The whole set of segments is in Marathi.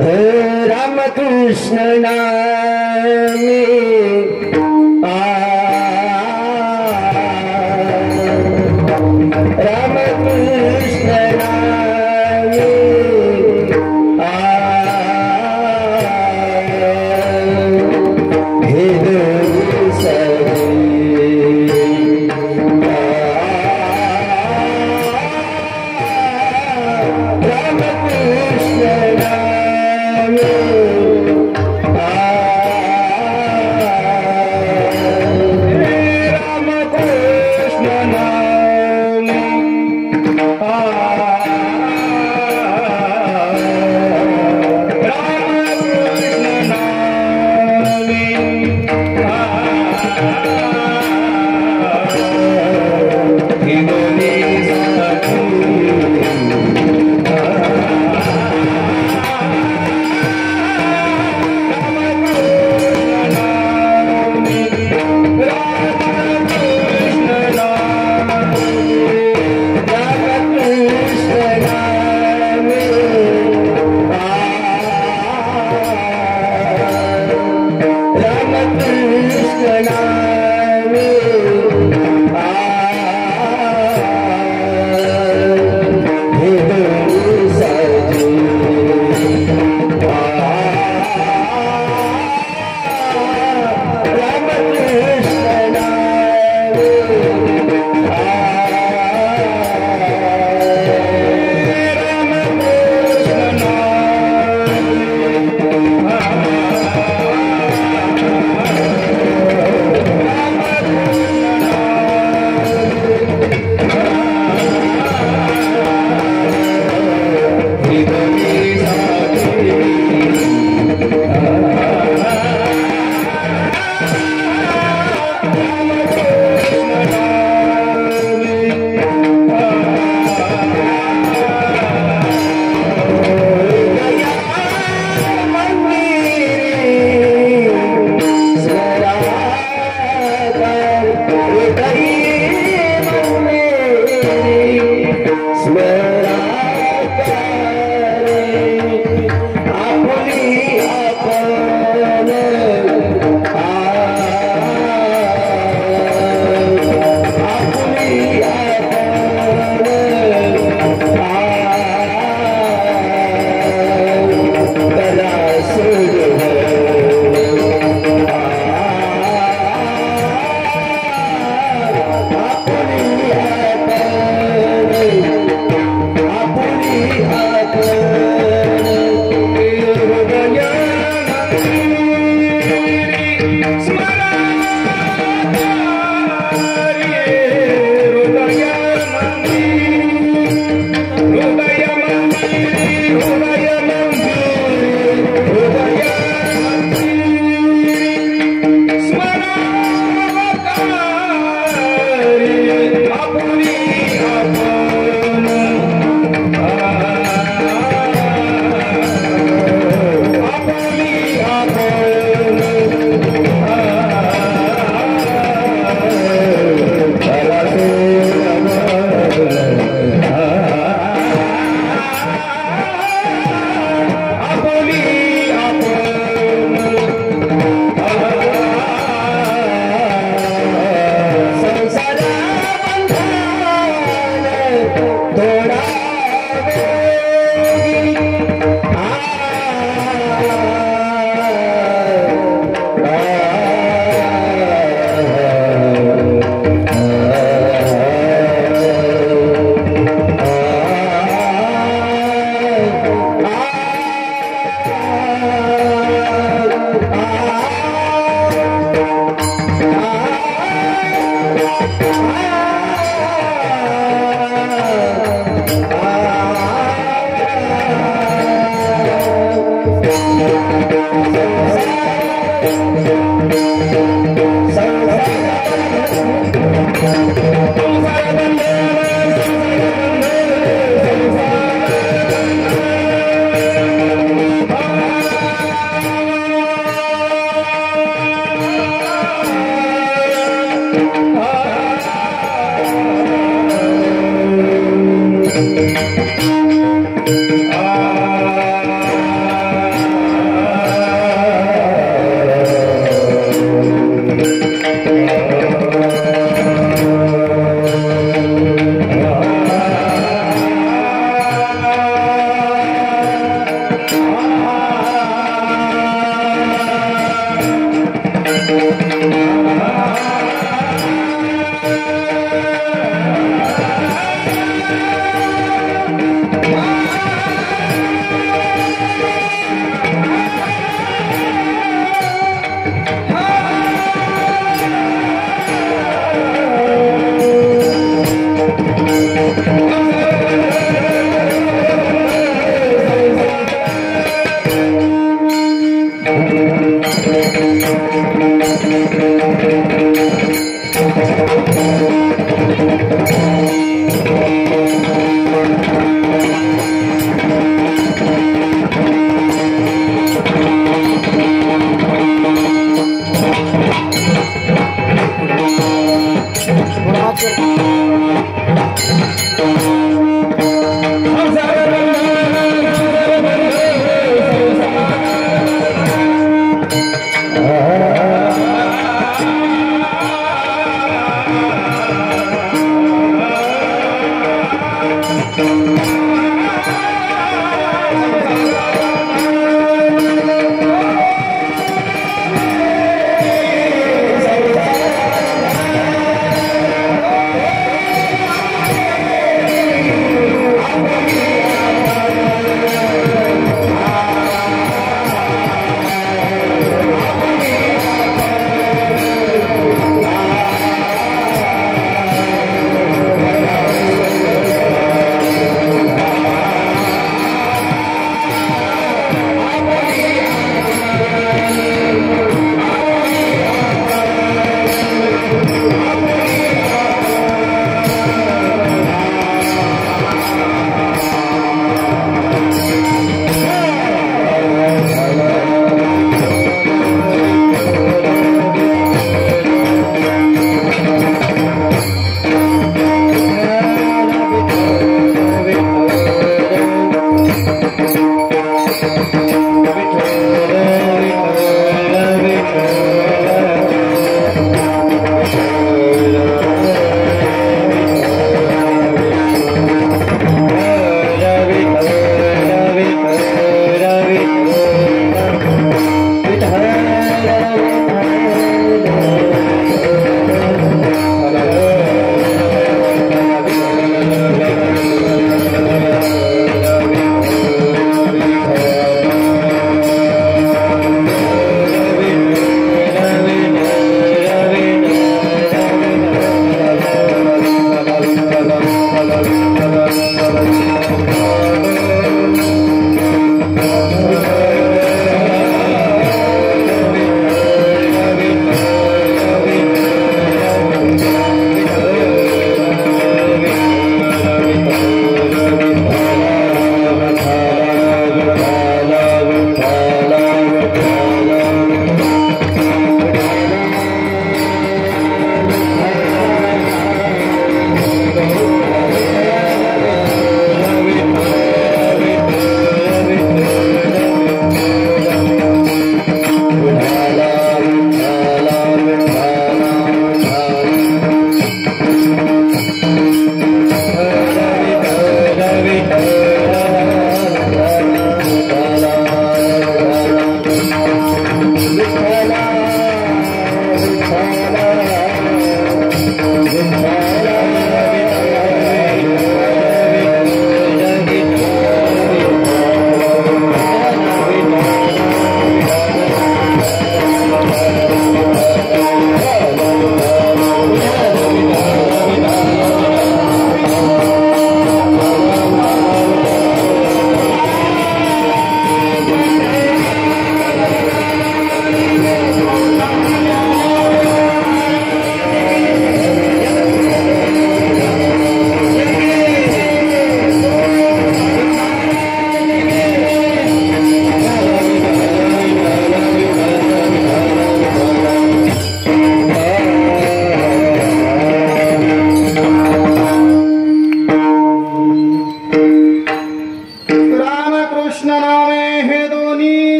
रामकृष्ण नामे रामकृष्ण नामे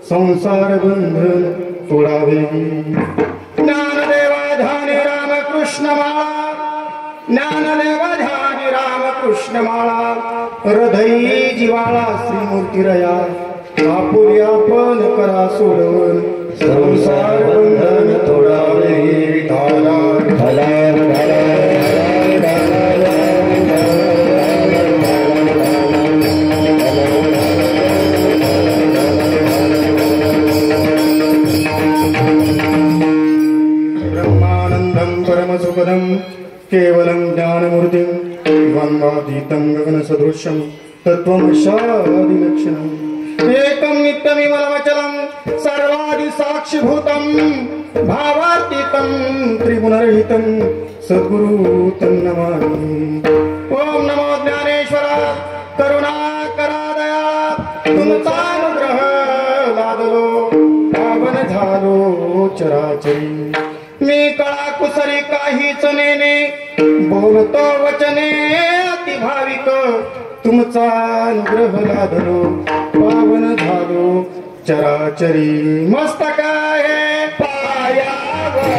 संसार बंधन सोडावे ज्ञानदेवा ध्याने रामकृष्ण माळा ज्ञानदेव ध्यानी रामकृष्ण माळा हृदयी जिवाळा श्रीमूर्तीरया आपुली आपण करा सोडवून संसार बंधन तोडावे विठाला परमसुखदं केवलं ज्ञानमूर्तिं द्वन्द्वातीतं गगनसदृशं तत्त्वमशादिलक्षणम् एकं नित्यमिमलमचलं सर्वादिसाक्षिभूतं भावातीतं त्रिगुणरहितं सद्गुरु तं नमामि। ओम नमो ज्ञानेश्वर करुणाकरा दया तुमचा अनुग्रह लादलो पावन झालो चराचरी मी कळा कुसरी काहीच नेने बोलतो वचने अति भाविक तुमचा अनुग्रह लादलो पावन झालो चराचरी मस्तक आहे पायावर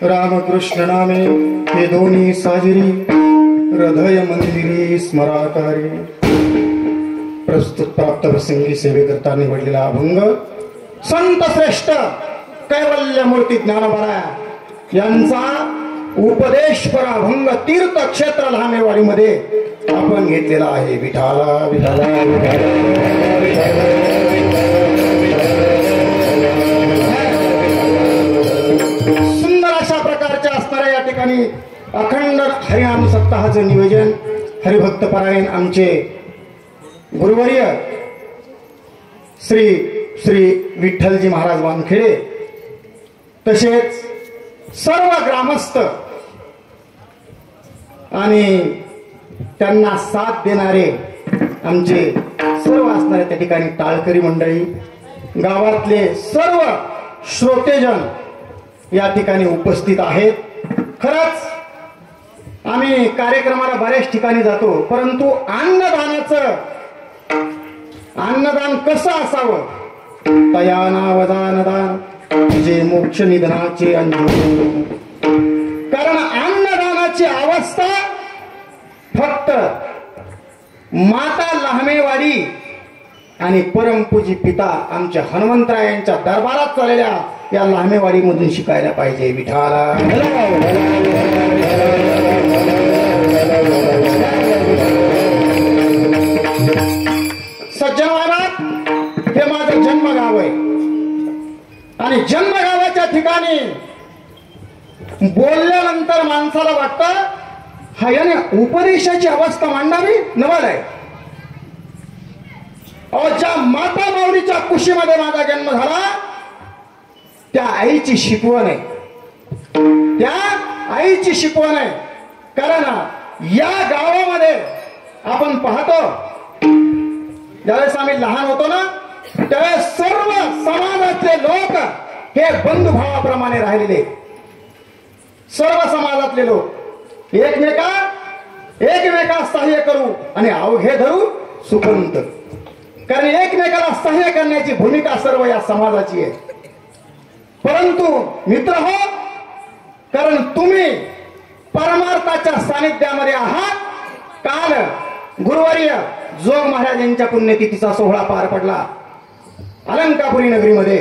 रामकृष्ण नामे हे दोन्ही साजिरी हृदय मंदिरी स्मराकारी प्रस्तुत प्राप्त प्रसंगी सेवेकरता निवडलेला अभंग संत श्रेष्ठ कैवल्य मूर्ती ज्ञानोबा यांचा उपदेशपर अभंग तीर्थ क्षेत्र लहामेवाडी मध्ये आपण घेतलेला आहे। विठाला विठाला सुंदर अशा प्रकारच्या असणाऱ्या या ठिकाणी अखंड हरिनाम सप्ताहाचं नियोजन हरिभक्त परायण आमचे गुरुवर्य श्री श्री विठ्ठलजी महाराज वानखेडे तसेच सर्व ग्रामस्थ आणि त्यांना साथ देणारे आमचे सर्व असणारे त्या ठिकाणी टाळकरी मंडळी गावातले सर्व श्रोतेजन या ठिकाणी उपस्थित आहेत। खरंच आम्ही कार्यक्रमाला बऱ्याच ठिकाणी जातो परंतु अन्नदान कसं असावं तयानावदानदान जे मोक्ष निधनाचे अंजू कारण अन्नदानाची अवस्था फक्त माता लहामेवाडी आणि परमपूजी पिता आमच्या हनुमंतरायांच्या दरबारात चाललेल्या या लहामेवाडी मधून शिकायला पाहिजे। विठाला सज्जन महाराज हे माझं जन्मगाव आहे आणि जन्मगावाच्या ठिकाणी बोलल्यानंतर माणसाला वाटतं हा याने उपदेशाची अवस्था मांडावी नवल आहे। ज्या माता माऊलीच्या कुशीमध्ये माझा जन्म झाला त्या आईची शिकवण आहे, त्या आईची शिकवण आहे। कारण या गावामध्ये आपण पाहतो ज्यावेळेस आम्ही लहान होतो ना त्यावेळेस सर्व समाजातले लोक हे बंधुभावाप्रमाणे राहिलेले सर्व समाजातले लोक एकमेका सहाय्य करू आणि अवघे धरू सुखवंत कारण एकमेकाला सहाय्य करण्याची भूमिका सर्व या समाजाची आहे। परंतु मित्र हो कारण तुम्ही परमार्थाच्या सानिध्यामध्ये आहात। काल गुरुवर्य जोग महाराज यांच्या पुण्यतिथीचा सोहळा पार पडला अलंकापुरी नगरीमध्ये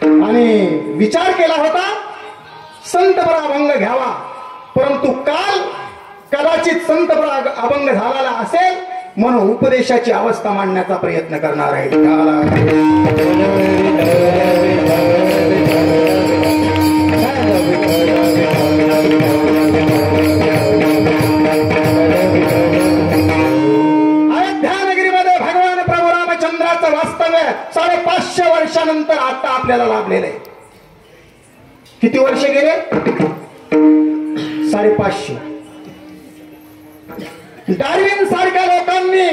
आणि विचार केला होता संतपरा अभंग घ्यावा, परंतु काल कदाचित संतपरा अभंग झालेला असेल म्हणून उपदेशाची अवस्था मांडण्याचा प्रयत्न करणार आहे. अयोध्यानगरीमध्ये भगवान प्रभू रामचंद्राचं वास्तव्य 550 वर्षानंतर आता आपल्याला लाभलेलं आहे. किती वर्ष गेले? 550. डार्विन सारख्या लोकांनी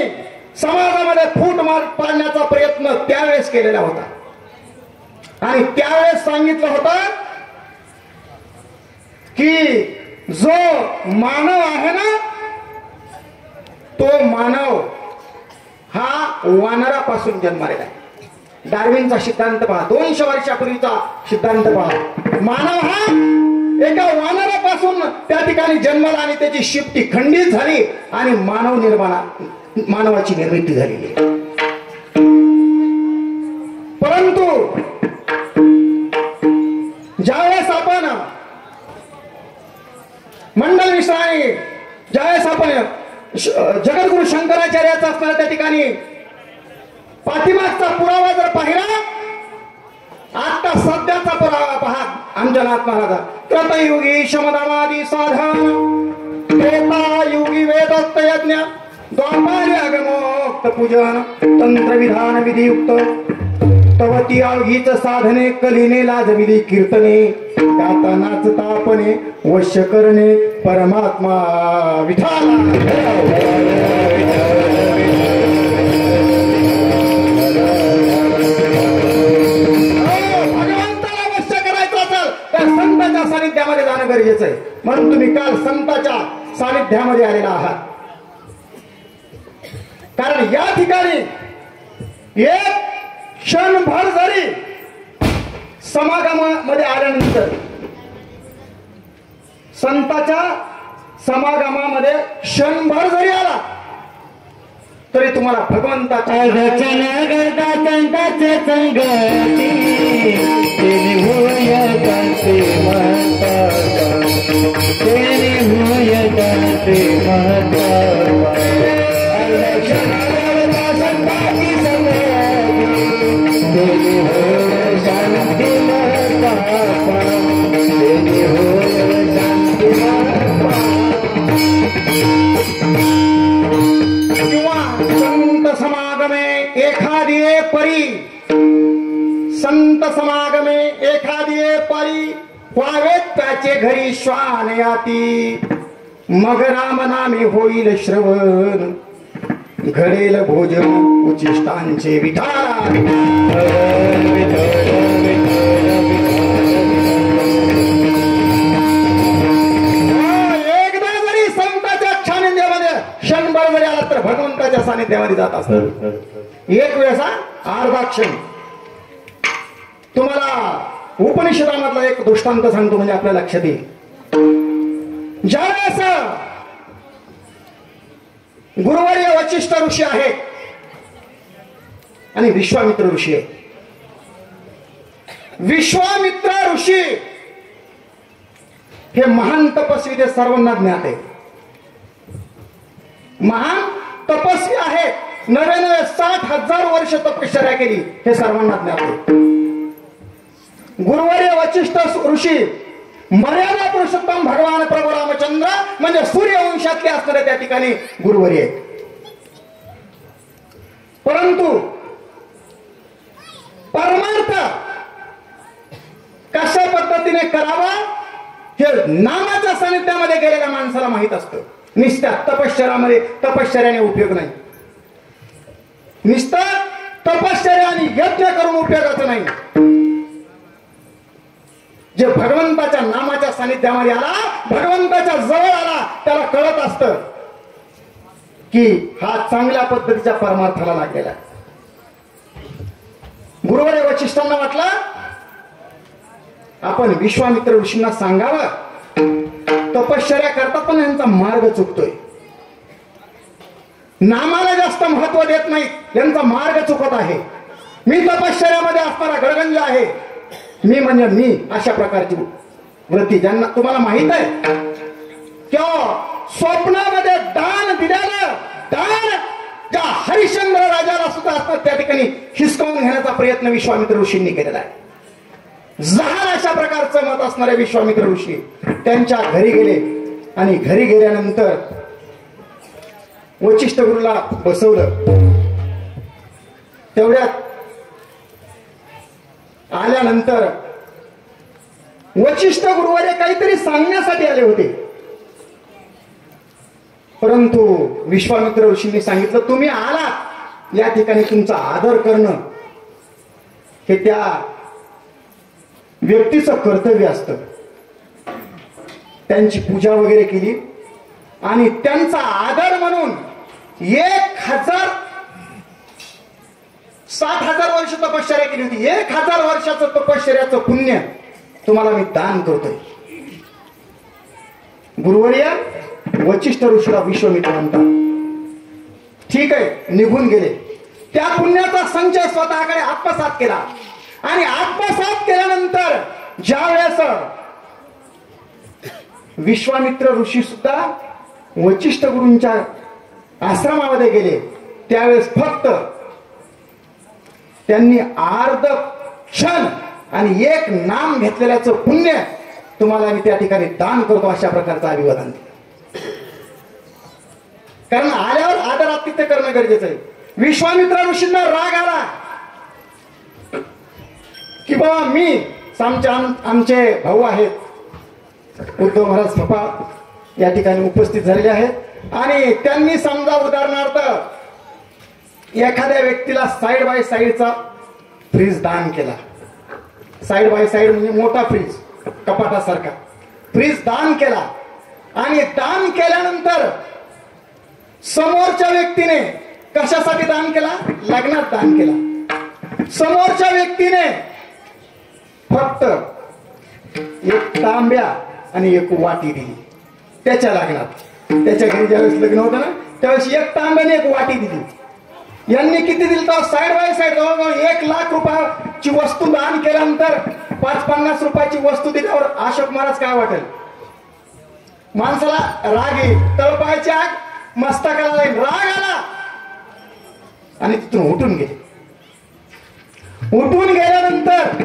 समाजामध्ये फूट पाडण्याचा प्रयत्न त्यावेळेस केलेला होता आणि त्यावेळेस सांगितलं होतं की जो मानव आहे ना तो मानव हा वानरापासून जन्मलेला आहे. डार्विनचा सिद्धांत पहा, 200 वर्षापूर्वीचा सिद्धांत पहा. मानव हा एका वानरापासून त्या ठिकाणी जन्मला आणि त्याची शिफ्टी खंडित झाली आणि मानवाची निर्मिती झालेली. परंतु ज्यावेळेस आपण मंडल मिश्राने ज्यावेळेस आपण जगद्गुरु शंकराचार्याचा असणारा त्या ठिकाणी पाठीमागचा पुरावा जर पाहिला, आता सध्याचा पुरावा पहा अंजनाथ महाराजा. त्रतयुगी शमदमादी साधन, त्रेतायुगी वेदोक्त यज्ञ, द्वापारी अगमोक्त पूजन, तंत्र विधान विधियुक्त, तवती अवघीच साधने, कलीने लाजविली कीर्तने, गाता नाचता आपणे वश्य करणे परमात्मा विठाला. संतांच्या सानिध्यामध्ये जाणं गरजेचं आहे, म्हणून तुम्ही काल संतांच्या सानिध्यामध्ये आलेला आहात. कारण या ठिकाणी एक क्षणभर जरी समागमामध्ये आल्यानंतर, संतांच्या समागमामध्ये क्षणभर जरी आला तरी तुम्हाला भगवंताच्या संताचे संगती तेने होय दाते किंवा संत समागमे एखादी परी, संत समागमे एखादी परी व्हावेत त्याचे घरी श्वान याती, मग राम नामे होईल श्रवण, घडेल भोजन उचिष्टांचे विठाला. एकदा जरी संतांच्या सानिध्यामध्ये क्षणभर जरी आला तर भगवंताच्या सानिध्यामध्ये जात असत. एक वेळेसा अर्धा क्षण. तुम्हाला उपनिषदामधला एक दृष्टांत सांगतो म्हणजे आपल्या लक्षात येईल. ज्यावेळेस गुरुवर्य वशिष्ठ ऋषी आहेत आणि विश्वामित्र ऋषी आहेत. विश्वामित्र ऋषी हे महान तपस्वी, ते सर्वांना ज्ञात आहे. महान तपस्वी आहेत. 60,000 वर्ष तपश्चर्या केली, हे सर्वांना ज्ञात आहे. गुरुवर्य वशिष्ठ ऋषी मर्यादा पुरुषोत्तम भगवान प्रभू रामचंद्र म्हणजे सूर्यवंशातले असणारे त्या ठिकाणी गुरुवर्य आहेत. परंतु परमार्थ कशा पद्धतीने करावा हे नामाच्या सानिध्यामध्ये गेलेल्या माणसाला माहित असतं. निष्ठा तपश्चर्याने उपयोग नाही. निष्ठा तपश्चर्या आणि यज्ञ करून उपयोगाचं नाही. जे भगवंताच्या नामाच्या सानिध्यामध्ये आला, भगवंताच्या जवळ आला, त्याला कळत असतं की हा चांगल्या पद्धतीच्या परमार्थाला लागलेला. गुरुवर्य वशिष्ठांना वाटलं आपण विश्वामित्र ऋषींना सांगावं, तपश्चर्या करतात पण यांचा मार्ग चुकतोय. नामाला जास्त महत्व देत नाहीत, यांचा मार्ग चुकत आहे. मी तपश्चर्यामध्ये असणारा गडगंज आहे, मी म्हणजे मी, अशा प्रकारची वृत्ती ज्यांना तुम्हाला माहित आहे. किंवा स्वप्नामध्ये दान दिल्यानं दान त्या हरिश्चंद्र राजाला सुद्धा असतात त्या ठिकाणी हिसकावून घेण्याचा प्रयत्न विश्वामित्र ऋषींनी केलेला आहे. जहाल अशा प्रकारचं मत असणारे विश्वामित्र ऋषी त्यांच्या घरी गेले आणि घरी गेल्यानंतर वशिष्ठ गुरुला बसवलं. तेवढ्यात आल्यानंतर वशिष्ठ गुरुवारे काहीतरी सांगण्यासाठी आले होते, परंतु विश्वामित्र ऋषींनी सांगितलं तुम्ही आलात, या ठिकाणी तुमचा आदर करणं हे त्या व्यक्तीचं कर्तव्य असतं. त्यांची पूजा वगैरे केली आणि त्यांचा आदर म्हणून 7,000 वर्ष तपश्चर्या केली होती. 1,000 वर्षाचं तपश्चर्याचं पुण्य तुम्हाला मी दान करतोय. गुरुवर्य वशिष्ठ ऋषीला विश्वामित्र म्हणतात. ठीक आहे, निघून गेले. त्या पुण्याचा संचय स्वतःकडे आत्मसात केला आणि आत्मसात केल्यानंतर ज्या वेळेस विश्वामित्र ऋषी सुद्धा वशिष्ठ गुरूंच्या आश्रमामध्ये गेले, त्यावेळेस फक्त त्यांनी अर्ध क्षण आणि एक नाम घेतलेल्याचं पुण्य तुम्हाला मी त्या ठिकाणी दान करतो, अशा प्रकारचं अभिवादन दिलं. कारण आल्यावर आदर आतिथ्य करणं गरजेचं आहे. विश्वामित्र ऋषींना राग आला की बाबा मी आमचे भाऊ आहेत उद्धव महाराज पप्पा या ठिकाणी उपस्थित झालेले आहेत आणि त्यांनी समजा उदाहरणार्थ एखाद्या व्यक्तीला साइड बाय साइडचा फ्रीज दान केला. साइड बाय साइड म्हणजे मोठा फ्रीज, कपाटासारखा फ्रीज दान केला आणि दान केल्यानंतर समोरच्या व्यक्तीने कशासाठी दान केला? लग्नात दान केला. समोरच्या व्यक्तीने फक्त एक तांब्या आणि एक वाटी दिली त्याच्या लग्नात. त्याच्या घरी ज्यावेळेस लग्न होतं ना त्यावेळेस एक तांब्याने एक वाटी दिली. यांनी किती दिली तर साइड बाय साइड जवळजवळ 1,00,000 रुपयाची वस्तू दान केल्यानंतर 5-50 रुपयाची वस्तू दिल्यावर अशोक महाराज काय वाटेल? माणसाला राग येईल, तळपायची आग मस्तकाला जाईल, राग आला आणि तिथून उठून गेले. उठून गेल्यानंतर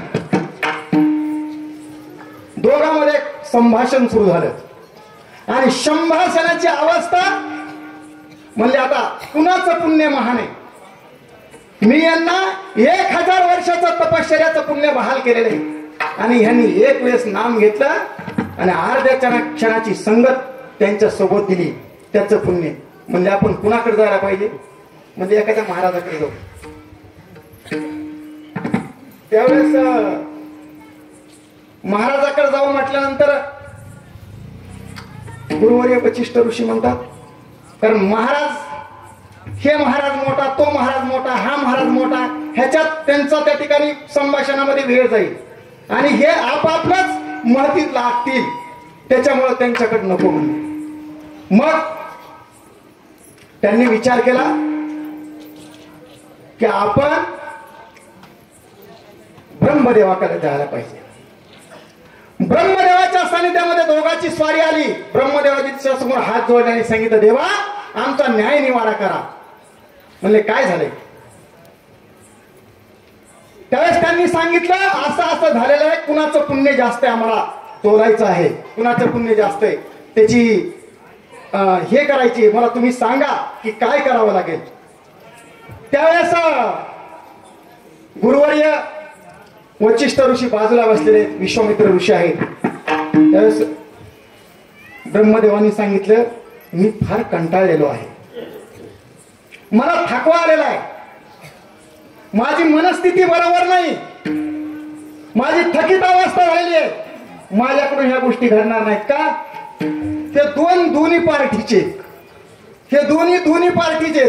दोघांमध्ये संभाषण सुरू झालं आणि संभाषणाची अवस्था म्हणले आता कुणाचं पुण्य महान आहे? मी यांना 1,000 वर्षाचं तपश्चर्याचं पुण्य बहाल केलेलं आहे आणि ह्यांनी एक वेळेस नाम घेतलं आणि अर्ध्या क्षणाची संगत त्यांच्या सोबत दिली, त्याचं पुण्य. म्हणजे आपण कुणाकडे जायला पाहिजे? म्हणजे एखाद्या महाराजाकडे जाऊ. त्यावेळेस महाराजाकडे जाऊ म्हटल्यानंतर गुरुवर्य वशिष्ठ ऋषी म्हणतात, कारण महाराज हे महाराज मोठा, तो महाराज मोठा, हा महाराज मोठा, ह्याच्यात त्यांचा त्या ठिकाणी संभाषणामध्ये वेळ जाईल आणि हे आपापलंच महतीत लागतील, त्याच्यामुळे त्यांच्याकडे नको म्हणले. मग त्यांनी विचार केला की आपण ब्रह्मदेवाकडे जायला पाहिजे. ब्रह्मदेवाच्या सानिध्यामध्ये दोघांची स्वारी आली. ब्रह्मदेवाच्या समोर हात जोडल्याने सांगितलं, देवा आमचा न्याय निवाडा करा. म्हणले काय झालंय? त्यावेळेस त्यांनी सांगितलं असं असं झालेलं आहे, कुणाचं पुण्य जास्त आहे आम्हाला तोलायचं आहे, कुणाचं पुण्य जास्त आहे त्याची हे करायची, मला तुम्ही सांगा की काय करावं लागेल. त्यावेळेस गुरुवर्य वशिष्ठ ऋषी बाजूला बसलेले विश्वामित्र ऋषी आहेत. त्यावेळेस ब्रह्मदेवानी सांगितलं, मी फार कंटाळलेलो आहे, मला थकवा आलेला आहे, माझी मनस्थिती बरोबर नाही, माझी थकीत अवस्था झालेली आहे, माझ्याकडून ह्या गोष्टी घडणार नाहीत का? ते दोन्ही पार्टीचे, हे दोन्ही पार्टीचे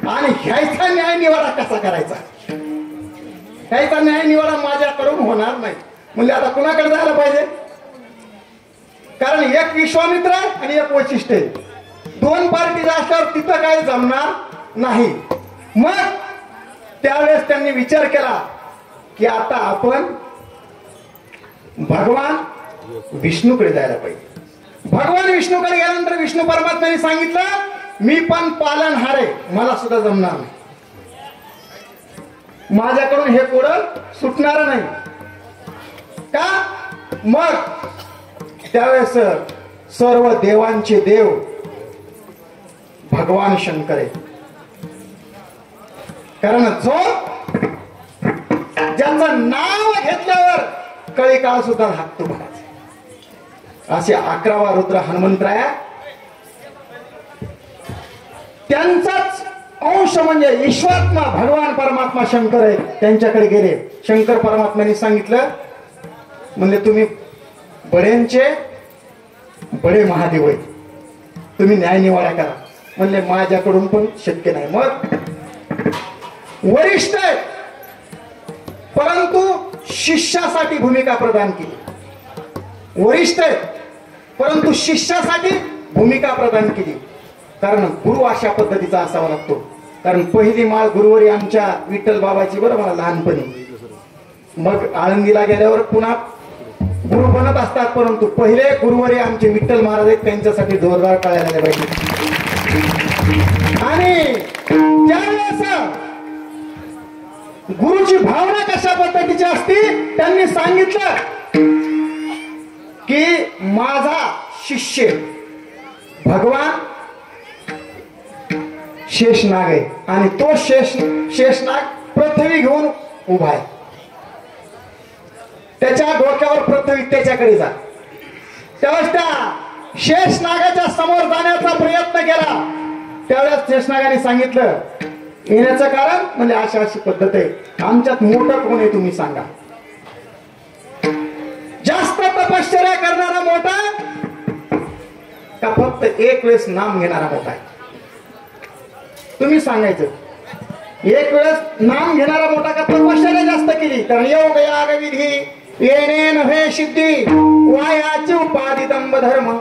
आणि ह्याचा न्याय निवाडा कसा करायचा? ह्याचा न्याय निवाडा माझ्याकडून होणार नाही. म्हणजे आता कुणाकडे जायला पाहिजे? कारण एक विश्वामित्र आणि एक वशिष्ठ आहे, दोन पार्टी असल्यावर तिथं काही जमणार नाही. मग त्यावेळेस त्यांनी विचार केला की आता आपण भगवान विष्णूकडे जायला पाहिजे. भगवान विष्णूकडे गेल्यानंतर विष्णू परमात्म्याने सांगितलं मी पण पालनहार आहे, मला सुद्धा जमणार नाही, माझ्याकडून हे पुढं सुटणार नाही. का? मग त्यावेळेस सर्व देवांचे देव भगवान शंकर आहे. कारण जो ज्याचं नाव घेतल्यावर कळी काळ सुद्धा हाकतो महाराज. असे 11वा रुद्र हनुमंतराया त्यांचाच अंश म्हणजे ईश्वरात्मा भगवान परमात्मा शंकर आहे. त्यांच्याकडे गेले. शंकर परमात्म्याने सांगितलं म्हणजे तुम्ही बड्यांचे बडे महादेव आहेत, तुम्ही न्याय निवाडा करा. म्हणले माझ्याकडून पण शक्य नाही. मग वरिष्ठ आहेत परंतु शिष्यासाठी भूमिका प्रदान केली. वरिष्ठ आहेत परंतु शिष्यासाठी भूमिका प्रदान केली. कारण गुरु अशा पद्धतीचा असावा लागतो. कारण पहिली माळ गुरुवारी आमच्या विठ्ठल बाबाची बरं मला लहानपणी. मग आळंदीला गेल्यावर पुन्हा गुरु बनत असतात परंतु पहिले गुरुवारी आमचे विठ्ठल महाराज आहेत, त्यांच्यासाठी जोरदार टाळ्या झाल्या पाहिजे. आणि त्यावेळेस गुरुची भावना कशा पद्धतीची असती त्यांनी सांगितलं की माझा शिष्य भगवान शेषनाग आहे आणि तो शेषनाग पृथ्वी घेऊन उभा आहे. त्याच्या डोक्यावर पृथ्वी त्याच्याकडे जा. त्यावेळेस त्या शेषनागाच्या समोर जाण्याचा प्रयत्न केला. त्यावेळेस शेषनागाने सांगितलं येण्याचं कारण म्हणजे अशी पद्धत आहे. आमच्यात मोठं कोण आहे तुम्ही सांगा. जास्त तपश्चर्या करणारा मोठा का फक्त एक वेळेस नाम घेणारा मोठा आहे? तुम्ही सांगायचं. एक वेळेस नाम घेणारा मोठा का तपश्चर्या जास्त केली? कारण योग याग विधी येणे नव्हे सिद्धी वायाची उपाधी दंभ धर्म.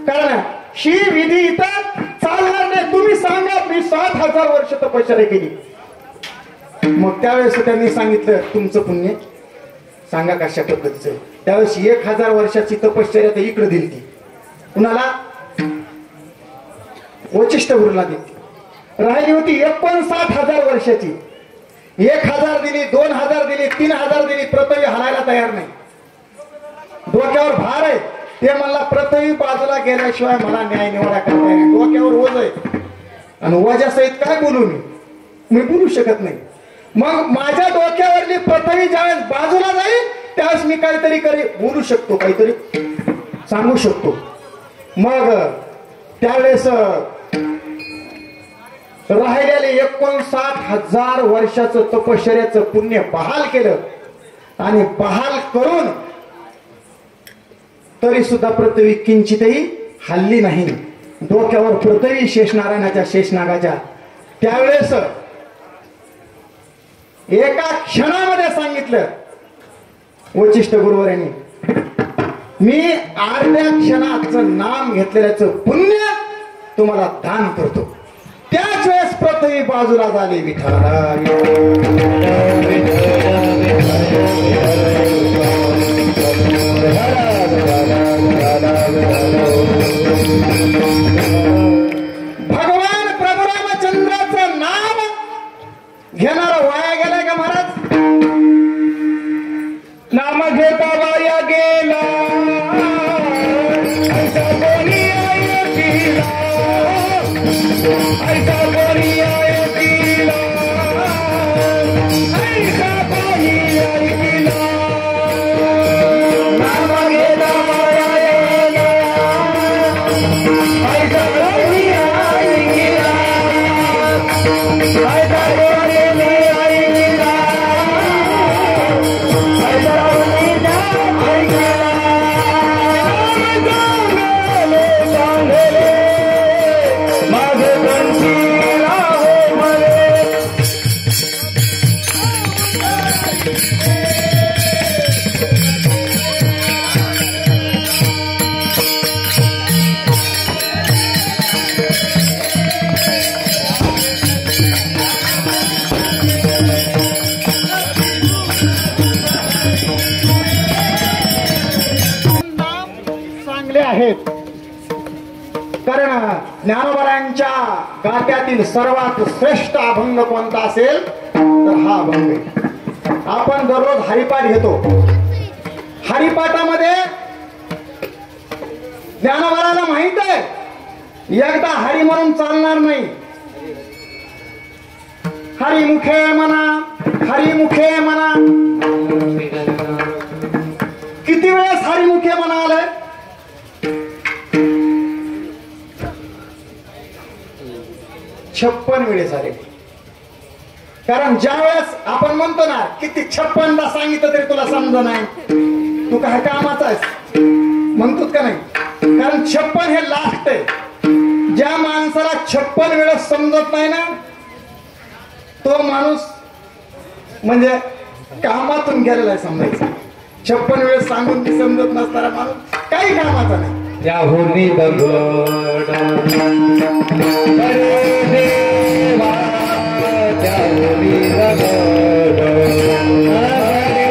कारण ही विधी इथं चालणार नाही. तुम्ही सांगा मी 7,000 वर्ष तपश्चर्या केली. मग त्यावेळेस त्यांनी सांगितलं तुमचं पुण्य सांगा कशा पद्धतीचं. त्यावेळेस 1,000 वर्षाची तपश्चर्या तर इकडे दिली ती कुणाला? वचिष्ठ गुरुला दिली. राहिली होती 59,000 वर्षाची. 1,000 दिली, 2,000 दिली, 3,000 दिली. पृथ्वी हलायला तयार नाही. डोक्यावर भार आहे. ते मला पृथ्वी बाजूला गेल्याशिवाय मला न्याय निवाडा करता येईल. डोक्यावर ओझ आहे आणि वजासहित काय बोलू मी बोलू शकत नाही. मग माझ्या डोक्यावरली पृथ्वी ज्यावेळेस बाजूला जाईल त्यावेळेस मी काहीतरी बोलू शकतो, काहीतरी सांगू शकतो. मग त्यावेळेस राहिलेले 59,000 वर्षाचं तपश्चर्याचं पुण्य बहाल केलं आणि बहाल करून तरी सुद्धा पृथ्वी किंचितही हल्ली नाही. डोक्यावर पृथ्वी शेषनारायणाच्या शेषनागाच्या. त्यावेळेस एका क्षणामध्ये सांगितलं वचिष्ठ गुरुवरांनी मी अर्ध्या क्षणाचं नाम घेतलेल्याचं पुण्य तुम्हाला दान करतो. त्याच वेळेस पृथ्वी बाजूला झाली. विठाला भगवान प्रभू रामचंद्राचं नाम घेणारा वाया गेलाय का महाराज? नाम घेता वाया गेला ऐसा कोणी ऐकिला, ऐसा कोणी ऐकिला, ऐसा कोणी ऐकिला. नाम घेता वाया गेला ऐसा कोणी ऐकिला, ऐसा कोणी ऐकिला, ऐसा कोणी ऐकिला. माझे कंठीला हो मले ज्ञानोबरायांच्या गात्यातील सर्वात श्रेष्ठ अभंग कोणता असेल तर हा अभंग आहे. आपण दररोज हरिपाठ घेतो. हरिपाठामध्ये ज्ञानोबराला माहित आहे एकदा हरी म्हणून चालणार नाही. हरिमुखे म्हणा, हरिमुखे म्हणा. किती वेळेस हरिमुखे म्हणा आलंय? छप्पन वेळेस आले. कारण ज्या वेळेस आपण म्हणतो ना किती 56दा सांगितलं तरी तुला समज नाही, तू काय कामाचा आहेस म्हणतोच का नाही. कारण 56 हे लास्ट आहे. ज्या माणसाला 56 वेळेस समजत नाही ना तो माणूस म्हणजे कामातून गेलेला आहे समजायचं. 56 वेळेस सांगून ती समजत नसणारा माणूस काही कामाचा नाही. त्याहुनी दगड अरे देवा, त्याहुनी दगड अरे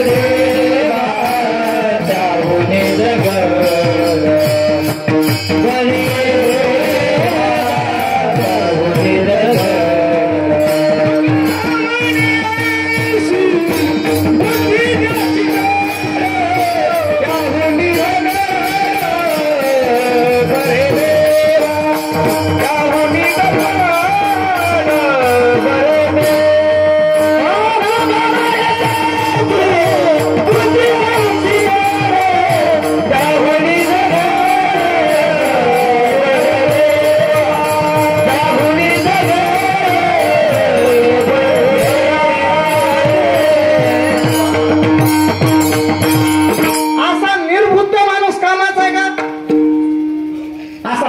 देवा, त्याहुनी दगड अरे देवा, त्याहुनी दगड.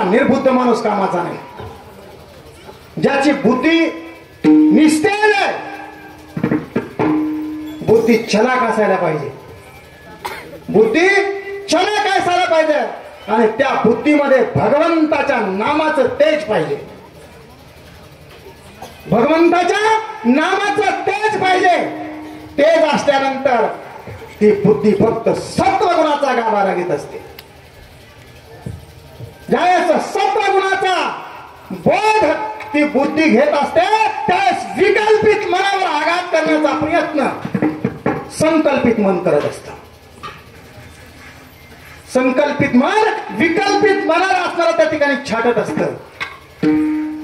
निर्बुद्ध माणूस कामाचा नाही. ज्याची बुद्धी निस्तेज आहे. बुद्धी चलाक असायला पाहिजे. बुद्धी चलाक असायला पाहिजे आणि त्या बुद्धीमध्ये भगवंताच्या नामाचं तेज पाहिजे. भगवंताच्या नामाचं तेज पाहिजे. तेज असल्यानंतर ती बुद्धी फक्त सत्वगुणाचा गाभा लागत असते. ज्यावेळेस सत्वगुणाचा बोध ती बुद्धी घेत असते त्यावेळेस विकल्पित मनावर आघात करण्याचा प्रयत्न संकल्पित मन करत असत. संकल्पित मन विकल्पित मनाला असणारा त्या ठिकाणी छाटत असत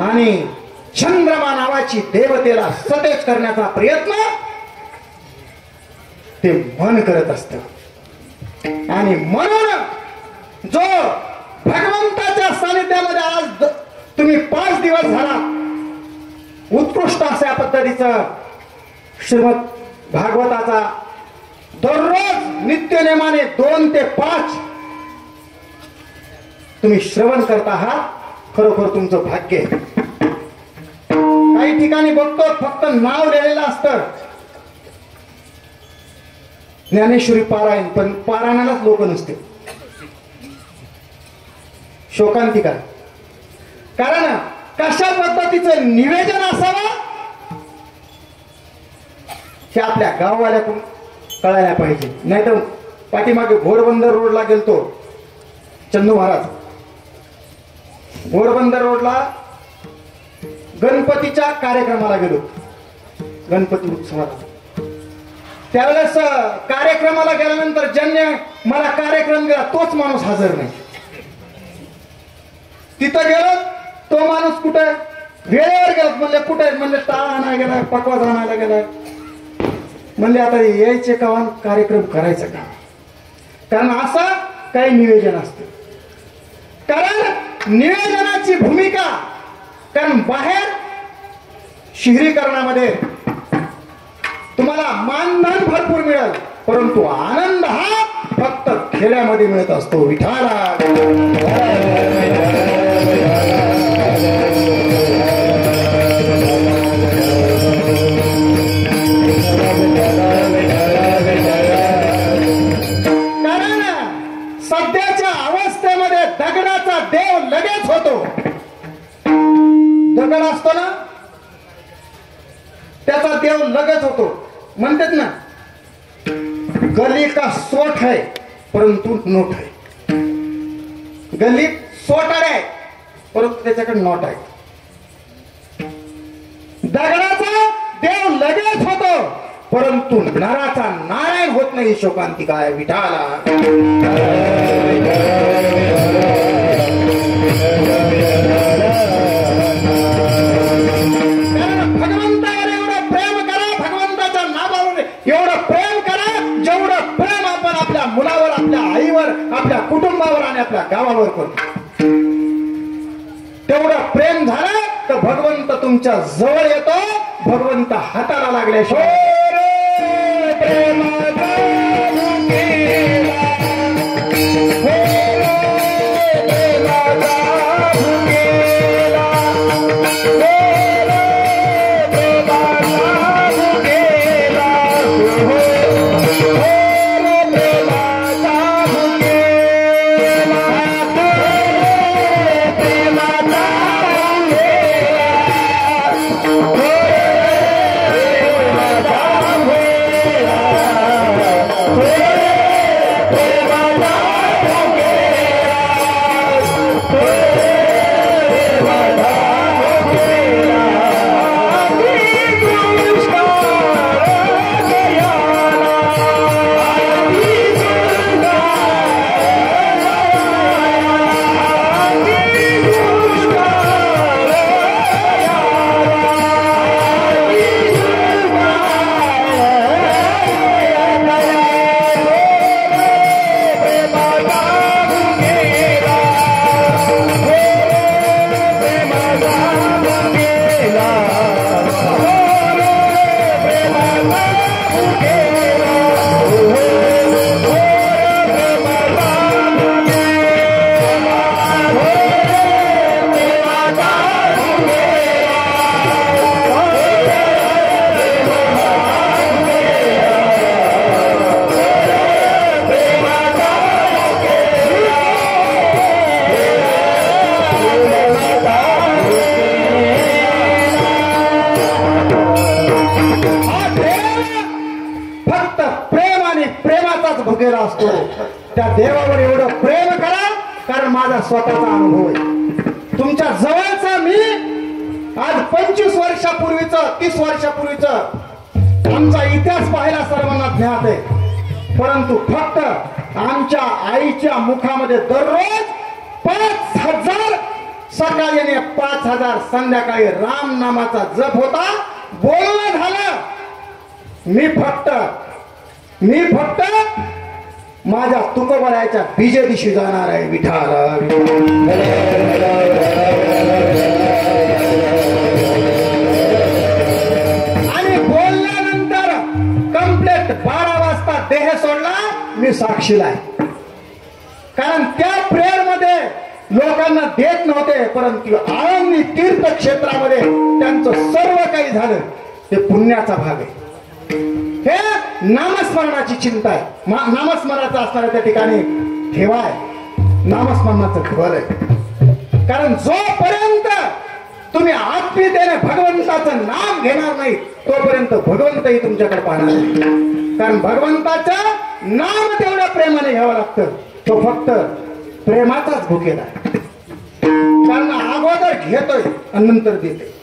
आणि चंद्रमा नावाची देवतेला सतेज करण्याचा प्रयत्न ते मन करत असत. आणि म्हणून जो भगवंताच्या सानिध्यामध्ये आज तुम्ही 5 दिवस झाला उत्कृष्ट अशा पद्धतीचं श्रीमद भागवताचा दररोज नित्यनेमाने 2 ते 5 तुम्ही श्रवण करत आहात. खरोखर तुमचं भाग्य आहे. काही ठिकाणी बघतो फक्त नाव लिहिलेलं असतं ज्ञानेश्वरी पारायण, पण पारायणालाच लोक नसते. शोकांतिका. कारण कशा पद्धतीचं निवेदन असावं हे आपल्या गाववाल्याकडून कळायला पाहिजे. नाही तर पाठीमागे घोडबंदर रोडला गेलतो चंदू महाराज. घोडबंदर रोडला गणपतीच्या कार्यक्रमाला गेलो. गणपती उत्सवाला. त्यावेळेस कार्यक्रमाला गेल्यानंतर ज्यांनी मला कार्यक्रम दिला तोच माणूस हजर नाही. तिथं गेलो तो माणूस कुठे वेळेवर गेला. म्हणले कुठे? म्हणले टाळ आणायला गेलाय, पकवाज आणायला गेलाय. म्हणले आता यायचे का कार्यक्रम करायचा का? कारण असं काही नियोजन असतं. कारण नियोजनाची भूमिका, कारण बाहेर शहरीकरणामध्ये तुम्हाला मानधन भरपूर मिळेल परंतु आनंद हा फक्त खेड्यामध्ये मिळत असतो. विठाला कारण सध्याच्या अवस्थेमध्ये दगडाचा देव लगेच होतो. दगड असतो ना त्याचा देव लगेच होतो. म्हणतात ना गली का सोठ है परंतु नोट है. गलीत सोटाड आहे परंतु त्याच्याकडे नॉट आहे. दगडाचा देव लगेच होतो परंतु नराचा नारायण होत नाही. शोकांती काय विठाला भगवंतावर एवढं प्रेम करा, भगवंताच्या नावावर एवढं प्रेम करा जेवढं प्रेम आपण आपल्या मुलावर, आपल्या आईवर, आपल्या कुटुंबावर आणि आपल्या गावावर करतो. तेवढं प्रेम झालं तर भगवंत तुमच्या जवळ येतो. भगवंत हाताला लागल्याशिवाय असतो. त्या देवावर एवढं प्रेम करा कारण माझा स्वतःचा अनुभव आहे. तुमच्या जवळचा मी आज 25 वर्षापूर्वीचं 30 वर्षापूर्वीचं आमचा इतिहास पाहायला सर्वांना ज्ञात आहे. परंतु फक्त आमच्या आईच्या मुखामध्ये दररोज 5000 सकाळी आणि 5000 संध्याकाळी राम नामाचा जप होता. बोलणं झालं. मी फक्त माझ्या तुकोबरायच्या बीजे दिशी जाणार आहे. विठाल आणि बोलल्यानंतर कंप्लेट 12 वाजता देह सोडला. मी साक्षीला आहे कारण त्या प्रेयर मध्ये लोकांना देत नव्हते परंतु आळंदी तीर्थक्षेत्रामध्ये त्यांचं सर्व काही झालं. ते पुण्याचा भाग आहे. हे नामस्मरणाची चिंता आहे. नामस्मरणाचं असणाऱ्या त्या ठिकाणी ठेवा आहे. नामस्मरणाचं घर आहे. कारण जोपर्यंत तुम्ही आत्मीयतेने भगवंताचं नाम घेणार नाही तोपर्यंत भगवंतही तुमच्याकडे पाहणार नाही. कारण भगवंताचं नाम तेवढ्या प्रेमाने घ्यावं लागतं. तो फक्त प्रेमाचाच भुकेला आहे. कारण अगोदर घेतोय आणि नंतर देते.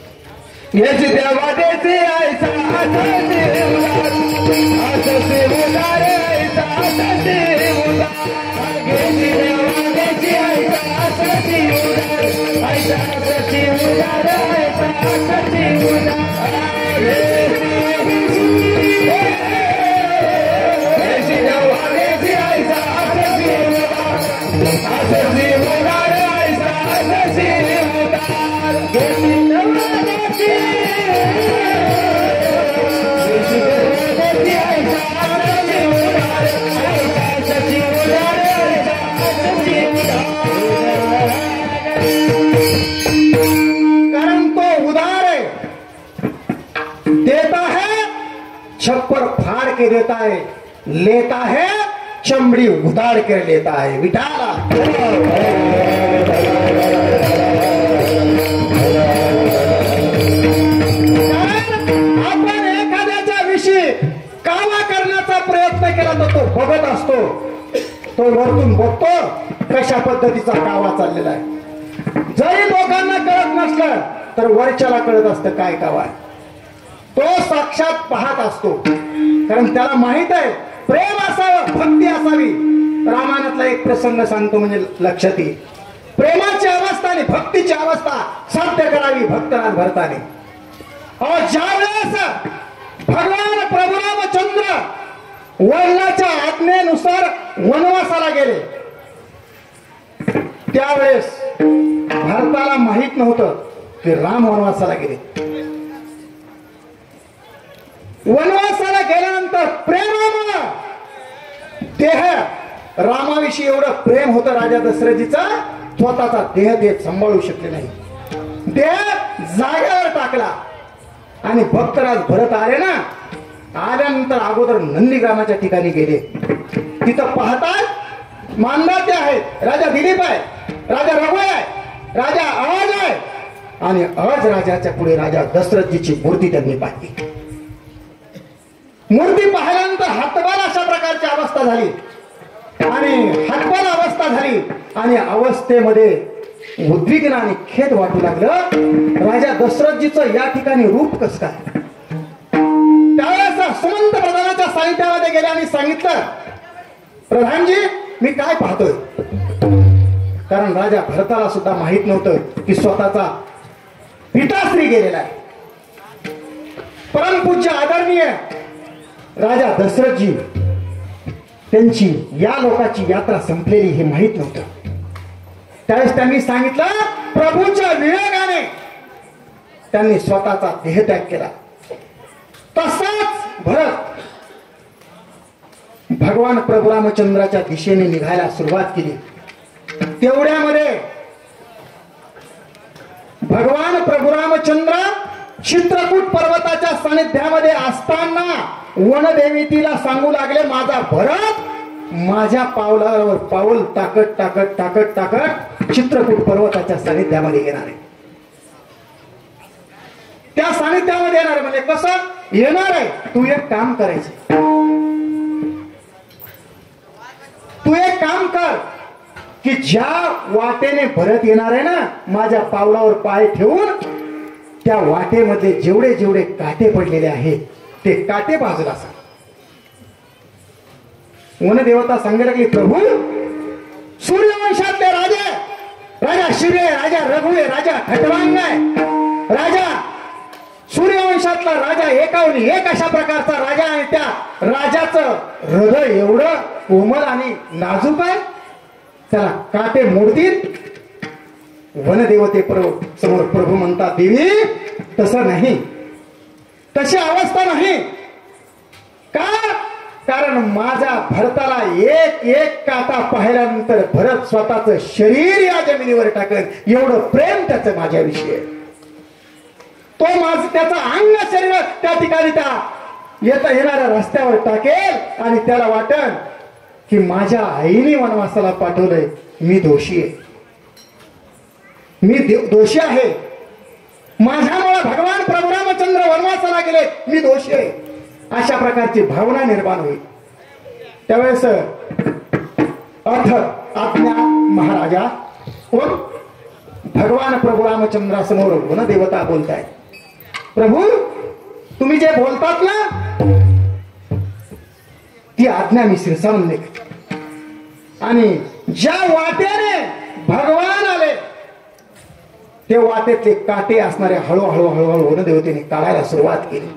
याची देवा देते आयसा आसाचे उदार आयसा आसाचे उदार घेची देवा देची आयसा आसाचे उदार आयसा आसाचे उदार आयसा आसाचे उदार याची देवा देची आयसा आसाचे उदार आसाचे उदार आयसा आसाचे उदार घेची देवा कारण तो उदार है, देता है छप्पर फाड़ के देता है, लेता है चमड़ी उधार कर लेता है. विठाला आपण एखाद्याच्या विषयी कावा करण्याचा प्रयत्न केला तर तो बघत असतो. तो वरतून बघतो कशा पद्धतीचा कावा चाललेला आहे. जरी लोकांना कळत नसलं तर वरच्याला कळत असतं काय कावाय. तो साक्षात पाहत असतो, कारण त्याला माहित आहे प्रेम असावं, भक्ती असावी. रामायणातला एक प्रसंग सांगतो म्हणजे लक्षात येईल. प्रेमाची अवस्था आणि भक्तीची अवस्था साध्य करावी भक्तराज भरताने. ज्या वेळेस भगवान प्रभू रामचंद्र वडिलांच्या आज्ञेनुसार वनवासाला गेले, त्यावेळेस भारताला माहित नव्हतं की राम वनवासाला गेले. वनवासाला गेल्यानंतर प्रेमामुळे देह रामाविषयी एवढं प्रेम होतं राजा दशरथीचा, स्वतःचा देह ते सांभाळू शकले नाही. देह जागेवर टाकला आणि भक्तराज भरत आले ना, आल्यानंतर अगोदर नंदीग्रामाच्या ठिकाणी गेले. तिथं पाहतात मानदाते आहेत, राजा दिलीप आहे, राजा रघु आहे, राजा अहज आहे, आणि अहज राजाच्या पुढे राजा दशरथजीची मूर्ती त्यांनी पाहिली. मूर्ती पाहिल्यानंतर हातबाल अशा प्रकारची अवस्था झाली आणि हातबाल अवस्था झाली आणि अवस्थेमध्ये उद्विग्न आणि खेद वाटू लागलं. राजा दशरथजीचं या ठिकाणी रूप कसं काय. त्यावेळेस सुमंत प्रधानाच्या सानिध्यामध्ये गेले आणि सांगितलं, प्रधानजी मी काय पाहतोय. कारण राजा भरताला सुद्धा माहित नव्हतं की स्वतःचा पिताश्री गेलेला आहे. परमपूज्य आदरणीय राजा दशरथजी त्यांची या लोकाची यात्रा संपलेली हे माहित नव्हतं. त्यावेळेस त्यांनी सांगितलं, प्रभूच्या विवेकाने त्यांनी स्वतःचा देहत्याग केला. तसाच भरत भगवान प्रभू रामचंद्राच्या दिशेने निघायला सुरुवात केली. तेवढ्यामध्ये भगवान प्रभू रामचंद्र चित्रकूट पर्वताच्या सानिध्यामध्ये असताना वनदेवीतीला सांगू लागले, माझा भरत माझ्या पावलावर पाऊल टाकत टाकत टाकत टाकत चित्रकूट पर्वताच्या सानिध्यामध्ये येणार आहे. त्या सानिध्यामध्ये येणार म्हणजे कसं येणार आहे. तू एक काम करायचं, तू एक काम कर की ज्या वाटेने भरत येणार आहे ना, माझ्या पावलावर पाय ठेवून त्या वाटेमध्ये जेवढे जेवढे काटे पडलेले आहेत ते काटे बाजूला सांग. वनदेवता सांगायला लागली, प्रभू सूर्यवंशातले राजे, राजा शिव आहे, राजा रघु आहे, राजा खटवांग आहे, राजा सूर्यवंशातला राजा एकाहून एक अशा प्रकारचा राजा आहे. त्या राजाचं हृदय एवढं कोमल आणि नाजूक आहे, त्याला काटे मोडतील. वनदेवते समोर प्रभू म्हणतात, देवी तसं नाही, तशी अवस्था नाही. का? कारण माझ्या भरताला एक एक काटा पाहिल्यानंतर भरत स्वतःच शरीर या जमिनीवर टाकेल, एवढं प्रेम त्याचं माझ्याविषयी. तो माझं त्याचं अंग शरीर त्या ठिकाणी त्या येता येणाऱ्या रस्त्यावर टाकेल आणि त्याला वाटेल की माझ्या आईने वनवासाला पाठवलंय, मी दोषी आहे, मी दोषी आहे, माझ्यामुळे भगवान प्रभू रामचंद्र वनवासाला गेले, मी दोषी आहे, अशा प्रकारची भावना निर्माण होईल. त्यावेळेस अर्थ आज्ञा महाराजा कोण भगवान प्रभू रामचंद्रासमोर वनदेवता बोलताय. प्रभू तुम्ही जे बोलतात ना ती आज्ञा मी शिरसावून देते. आणि ज्या वाटेने भगवान आले ते वाटेतले काटे असणारे हळूहळू हळूहळू वनदेवतेने काढायला सुरुवात केली.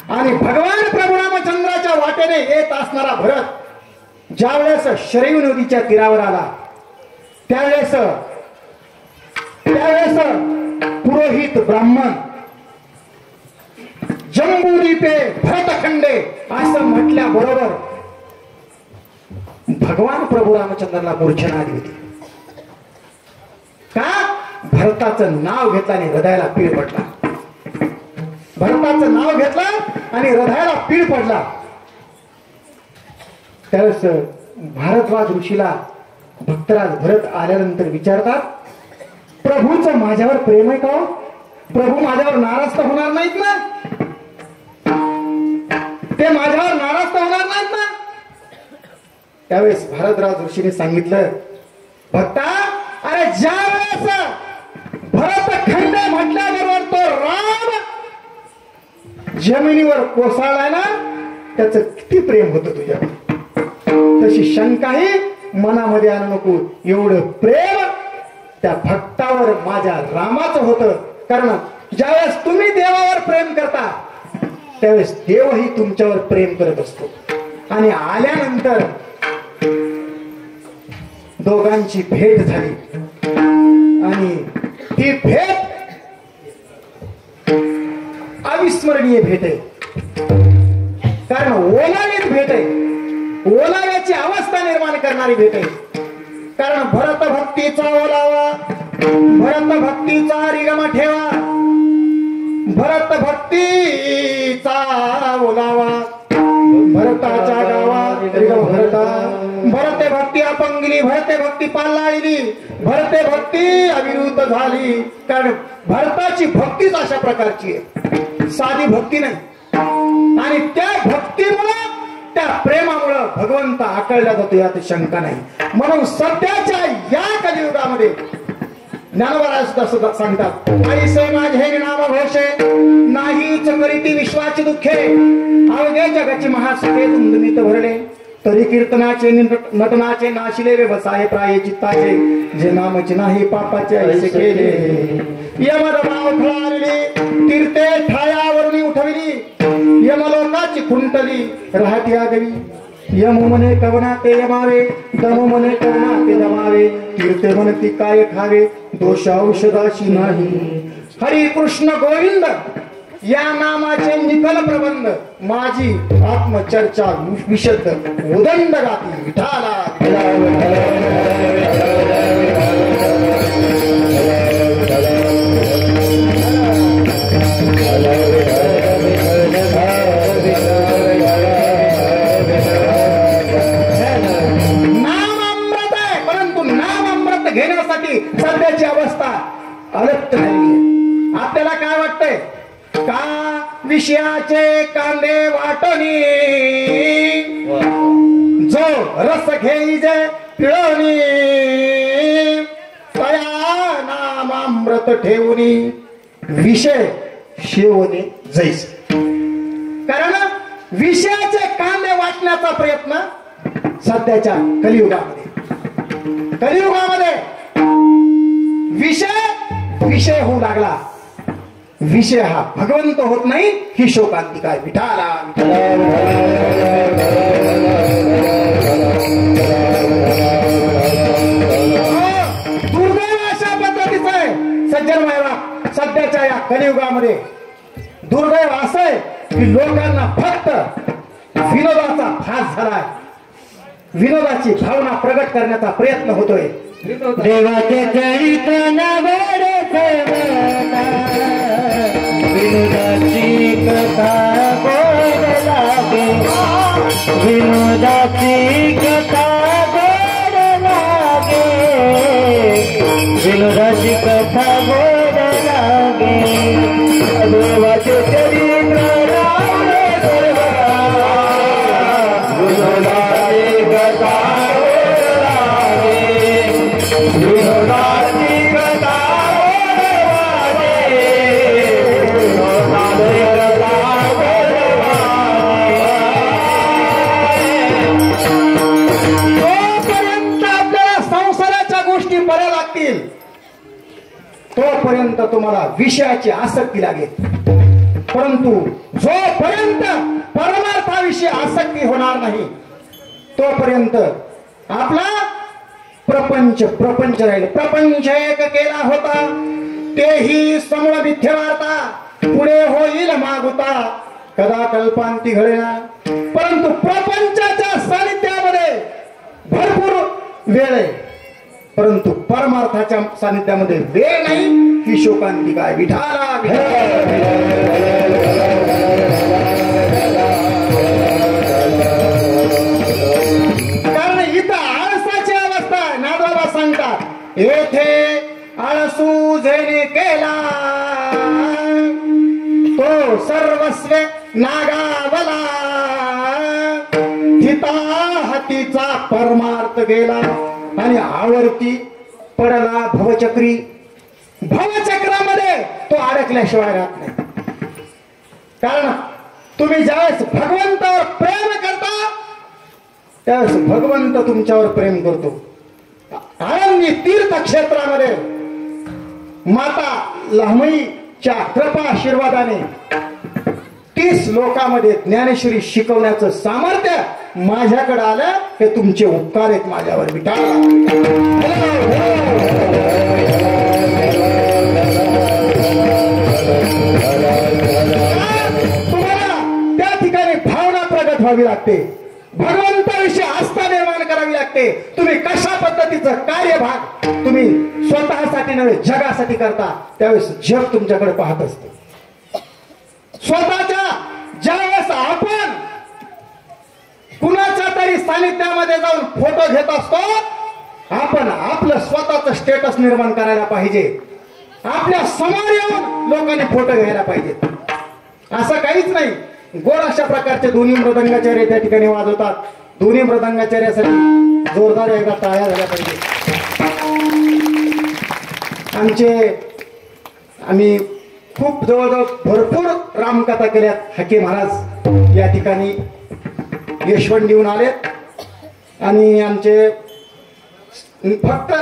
आणि भगवान प्रभू रामचंद्राच्या वाटेने येत असणारा भरत ज्या वेळेस शरयू नदीच्या तीरावर आला त्यावेळेस पुरोहित ब्राह्मण जम्बूद्वीपे भरतखंडे असं म्हटल्याबरोबर भगवान प्रभू रामचंद्राला मूर्छना आली होती. का? भरताचं नाव घेतलं आणि हृदयाला पीळ पडला. भरताचं नाव घेतलं आणि हृदयाला पीळ पडला. त्यावेळेस भारद्वाज ऋषीला भक्तराज भरत आल्यानंतर विचारतात, प्रभूचं माझ्यावर प्रेम आहे का? प्रभू माझ्यावर नाराज तर होणार नाहीत ना? ते माझ्यावर नाराज तर होणार नाहीत ना? त्यावेळेस भारद्वाज ऋषीने सांगितलं, भक्ता अरे ज्या वेळेस भरत खंड म्हटल्याबरोबर तो राम जमिनीवर कोसळला ना, त्याचं किती प्रेम होतं तुझ्यावर, तशी शंकाही मनामध्ये आणू नको. एवढं प्रेम त्या भक्तावर माझ्या रामाचं होतं. कारण ज्यावेळेस तुम्ही देवावर प्रेम करता त्यावेळेस देवही तुमच्यावर प्रेम करत असतो. आणि आल्यानंतर दोघांची भेट झाली आणि ती भेट अविस्मरणीय भेट आहे. कारण ओलावीत भेट आहे, ओलाव्याची अवस्था निर्माण करणारी भेट आहे. कारण भरत भक्तीचा ओलावा, भरत भक्तीचा रिगम ठेवा, भरत भक्तीचा ओलावा, भरताच्या गावात रिगम भरता, भरते भक्ती अपंगिली, भरते भक्ती पाल्लाळली, भरते भक्ती अविरुद्ध झाली. कारण भरताची भक्तीच अशा प्रकारची आहे, साधी भक्ती नाही. आणि त्या भक्तीमुळे, त्या प्रेमामुळे भगवंत आकळला जातो, यात शंका नाही. म्हणून सध्याच्या या कलियुगामध्ये ज्ञानोबा सुद्धा सांगतात, ऐसे माझे नाम घोषे नाहीच करीती विश्वाची दुःखे, अवघे जगाची महासुखे तुमदुमीत भरले, तरी कीर्तनाचे नटनाचे नाशिले वे बसाये प्राये चित्ताचे, जे नामचे नाही पापाचे ऐसे केले. यमदमाव खळाळली तीर्थे ठायावरून उठविली, यमलोकाची खुंटली राहती आगवी. यम म्हणे कवना ते यमावे, दम म्हणे कवना ते दमावे, कीर्ते म्हणती काय खावे, दोष औषधाशी नाही. हरी कृष्ण गोविंद या नामाचे निखल प्रबंध, माझी आत्मचर्चा विशद उदंड गाती विठाला. घेण्यासाठी सध्याची अवस्था अलक्त झाली. आपल्याला काय वाटतंय का विषयाचे कांदे वाटणी, जो रस घेईजे पिळवणी, तया नामामृत ठेवणी विषय शेवणे जैस. कारण विषयाचे कांदे वाटण्याचा प्रयत्न सध्याच्या कलियुगामध्ये विषय होऊ लागला. विषय हा भगवंत होत नाही, ही शोकांतिका आहे. विठाला दुर्दैव अशा पद्धतीचं आहे सज्जन मायवा. सध्याच्या या कलियुगामध्ये दुर्दैव असं आहे की लोकांना फक्त विनोदाचा फास झालाय, विनोदाची भावना प्रगट करण्याचा प्रयत्न होतोय. देवाचे चरित नवरते मना, विनोदाची कथा गोड लागे, विनोदाची कथा गोड लागे, विनोदाची कथा गोड लागे. देवाचे चरित नवरते मना, विनोदाची कथा तोपर्यंत तुम्हाला विषयाची आसक्ती लागेल. परंतु जोपर्यंत परमार्थाविषयी आसक्ती होणार नाही तोपर्यंत आपला प्रपंच राहील. प्रपंच एक केला होता तेही समूळ मिथ्यवार्ता, पुढे होईल मागुता कदा कल्पांती घडेना. परंतु प्रपंचाच्या सानिध्यामध्ये भरपूर वेळ आहे, परंतु परमार्थाच्या सानिध्यामध्ये वेळ नाही, ही शोकांतिका आहे. विठाला कारण इथं आळसाची अवस्था आहे. नादोबा सांगतात, येथे आळसू जेने केला तो सर्वस्व नागावला, हिता हातीचा परमार्थ गेला. आणि आवर्ती पडला भवचक्री. भवचक्रामध्ये तो अडकल्याशिवाय राहत नाही. कारण तुम्ही ज्यावेळेस भगवंतावर प्रेम करता त्यावेळेस भगवंत तुमच्यावर प्रेम करतो. आळंदी तीर्थक्षेत्रामध्ये माता लहामईच्या कृपा आशीर्वादाने 30 लोकांमध्ये ज्ञानेश्वरी शिकवण्याचं सामर्थ्य माझ्याकडे आलं. हे तुमचे उपकार आहेत माझ्यावर विठाला. तुम्हाला त्या ठिकाणी भावना प्रगट व्हावी लागते. भगवंताविषयी आस्था निर्माण करावी लागते. तुम्ही कशा पद्धतीचं कार्यभाग तुम्ही स्वतःसाठी नव्हे जगासाठी करता त्यावेळेस जग तुमच्याकडे पाहत असते. स्वतःच्या ज्यावेळेस आपण कुणाच्या तरी सानिध्यामध्ये जाऊन फोटो घेत असतो आपण आपलं स्वतःचं स्टेटस निर्माण करायला पाहिजे. आपल्या समोर येऊन लोकांनी फोटो घ्यायला पाहिजेत. असं काहीच नाही. गोड अशा प्रकारचे दोन्ही मृदंगाचार्य त्या ठिकाणी वाजवतात. दोन्ही मृदंगाचार्यासाठी जोरदार एकदा टाळ्या झाल्या पाहिजे. आम्ही खूप जवळजवळ भरपूर रामकथा केल्यात. हाके महाराज या ठिकाणी यशवंत देऊन आलेत आणि आमचे फक्त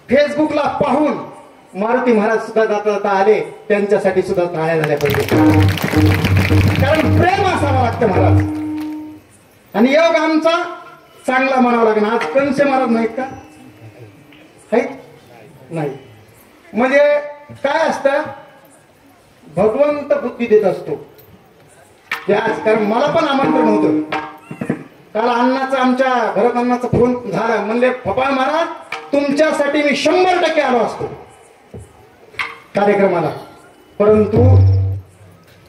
फेसबुकला पाहून मारुती महाराज सुद्धा जाता जाता आले. त्यांच्यासाठी सुद्धा टाळ्या झाल्या पाहिजे. कारण प्रेम असावं लागतं महाराज. आणि योग आमचा चांगला म्हणावा लागेल. आज कंसे महाराज नाहीत का? नाही. म्हणजे काय असतं भगवंत बुद्धी देत असतो. आज कारण मला पण आमंत्रण होतं. काल अण्णाचा आमच्या घरात अण्णाचा फोन झाला. म्हणले पप्पा महाराज तुमच्यासाठी मी 100% आलो असतो कार्यक्रमाला. परंतु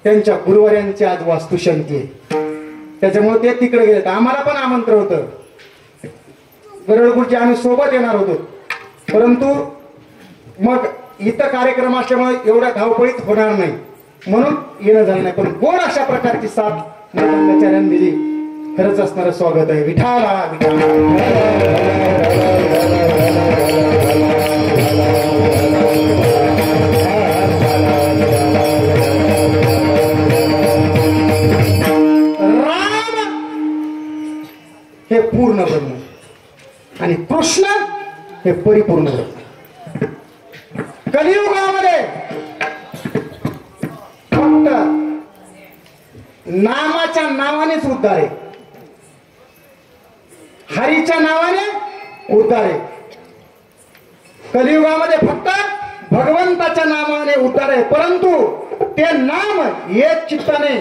त्यांच्या गुरुवार्यांची आज वास्तुशांती आहे त्याच्यामुळे ते तिकडे गेले. आम्हाला पण आमंत्रण होतं. गरडगुडचे आम्ही सोबत येणार होतो. परंतु मग इथं कार्यक्रम असल्यामुळे एवढ्या धावपळीत होणार नाही म्हणून येणं झालं नाही. पण गोड अशा प्रकारची साथ मृदंगाचार्यांनी दिली. खरंच असणारं स्वागत आहे. विठाला विठाला. राम हे पूर्ण ब्रह्म आणि कृष्ण हे परिपूर्ण ब्रह्म. कलियुगामध्ये फक्त नामाच्या नावानेच उद्धार आहे. हरीच्या नावाने उद्धार आहे. कलियुगामध्ये फक्त भगवंताच्या नावाने उद्धार आहे. परंतु ते नाम एक चित्ताने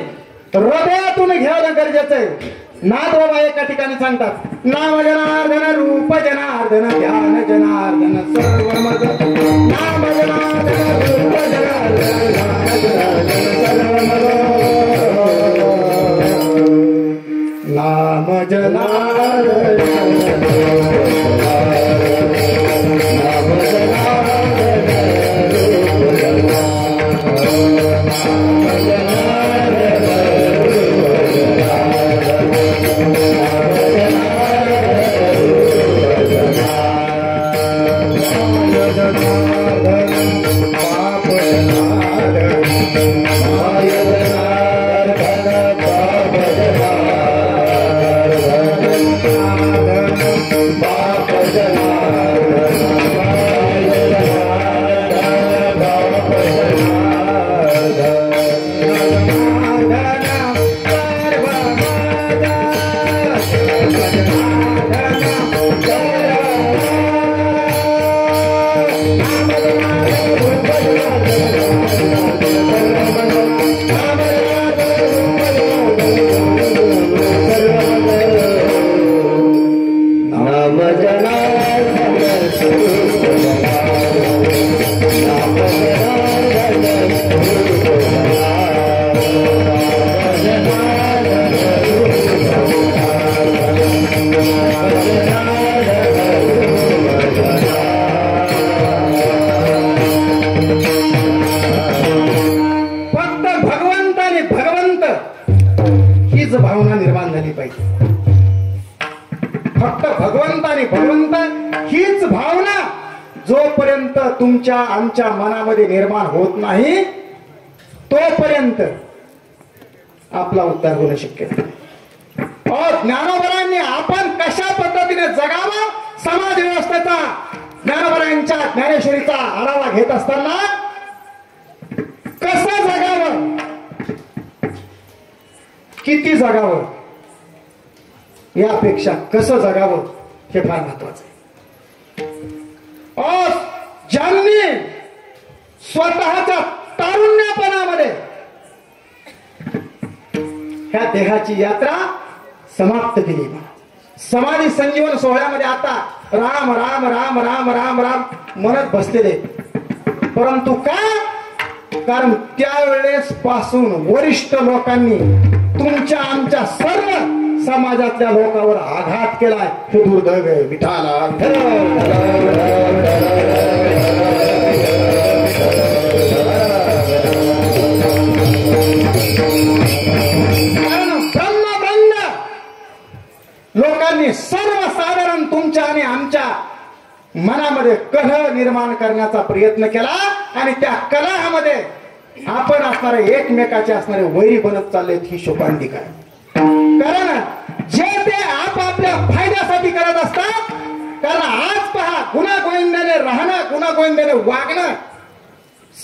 हृदयातून घेणं गरजेचं आहे. नाथ बाबा एका ठिकाणी सांगतात नाम जनार्दन रूप जनार्दन ध्यान जनार्दन सर्व मग. नाम जनार्दन रूप जनार्दन ध्यान जनार्दन सर्व मग. नाम जनार्दन भावना निर्माण झाली पाहिजे. फक्त भगवंत आणि भगवंत हीच भावना जोपर्यंत तुमच्या आमच्या मनामध्ये निर्माण होत नाही तोपर्यंत आपला उद्धार होणं शक्य नाही. ज्ञानोबरांनी आपण कशा पद्धतीने जगावं समाज व्यवस्थेचा ज्ञानोबरांच्या ज्ञानेश्वरीचा आढावा घेत असताना कसं जगावं, किती जगावं यापेक्षा कसं जगावं हे फार महत्वाचं आहे. ज्यांनी स्वतःच्या तारुण्यापणामध्ये ह्या देहाची यात्रा समाप्त केली, समाधी संजीवन सोहळ्यामध्ये आता राम राम राम राम राम राम म्हणत बसलेले. परंतु का? कारण त्यावेळेस पासून वरिष्ठ लोकांनी तुमच्या आमच्या सर्व समाजातल्या लोकांवर आघात केलाय. हे दुर्दैव आहे. विठाला लोकांनी सर्वसाधारण तुमच्या आणि आमच्या मनामध्ये कलह निर्माण करण्याचा प्रयत्न केला आणि त्या कलहामध्ये आपण असणारे एकमेकाचे असणारे वैरी बनत चाललेत ही शोकांतिका आहे. कारण जे ते आपापल्या फायद्यासाठी करत असतात. कारण आज पहा गुणागोविंदाने राहणं गुणागोविंदाने वागणं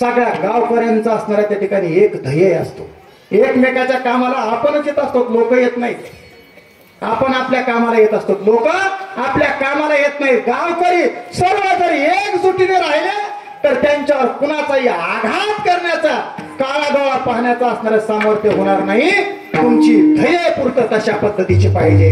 सगळ्या गावकऱ्यांचा असणाऱ्या त्या ठिकाणी एक ध्येय असतो. एकमेकाच्या कामाला आपणच येत असतो, लोक येत नाहीत. आपण आपल्या कामाला येत असतो, लोक आपल्या कामाला येत नाही. गावकरी सर्व जर एकजुटीने राहिले तर त्यांच्यावर कुणाचाही आघात करण्याचा काळागोळा पाहण्याचा असणारं सामर्थ्य होणार नाही. तुमची ध्येयपूर्त तशा पद्धतीची पाहिजे.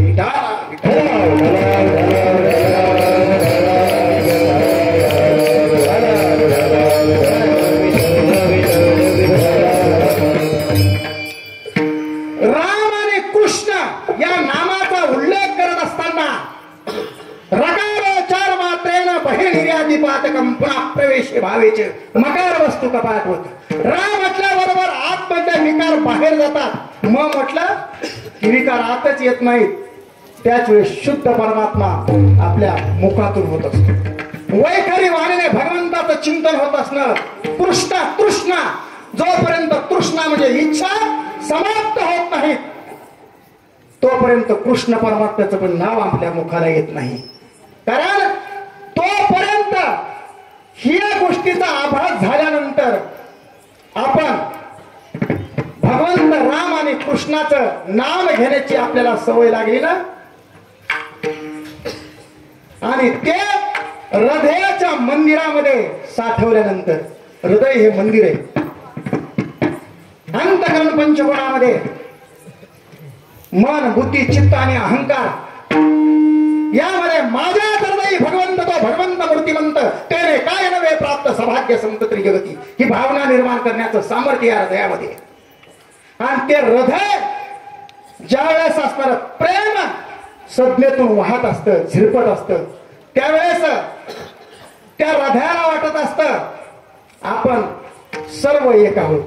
राम आणि कृष्ण या नामाचा उल्लेख करत असताना रकारोचार मात्रेन बहिर्निर्यादिपातकं पुन्हा प्रवेशे भावेचे मकार वस्तू कपाट होत. राम म्हटल्याबरोबर आतमधले विकार बाहेर जातात. मग म्हटलं की विकार आतच येत नाहीत. त्याच वेळेस शुद्ध परमात्मा आपल्या मुखातून होत असतो. वैखरी वाणीने भगवंताचं चिंतन होत असणं. तृष्णा जोपर्यंत तृष्णा म्हणजे इच्छा समाप्त होत नाही तोपर्यंत कृष्ण परमात्म्याचं पण नाव आपल्या मुखाला येत नाही. कारण तोपर्यंत ह्या गोष्टीचा आभास झाल्यानंतर आपण भगवंत राम आणि कृष्णाचं नाम घेण्याची आपल्याला सवय लागली ना. आणि ते हृदयाच्या मंदिरामध्ये साठवल्यानंतर हृदय हे मंदिर आहे. अंतकरण पंचगुणामध्ये मन बुद्धी चित्त आणि अहंकार यामध्ये माझ्या हृदयी भगवंत तो भगवंत मूर्तिमंत तेने काय नव्हे प्राप्त सौभाग्य संतत्री जगती ही भावना निर्माण करण्याचं सामर्थ्य या हृदयामध्ये. आणि ते हृदय ज्या वेळेस असणार प्रेम संज्ञेतून वाहत असतं झिरपत असतं त्यावेळेस त्या हृदयाला वाटत असतं आपण सर्व एक आहोत,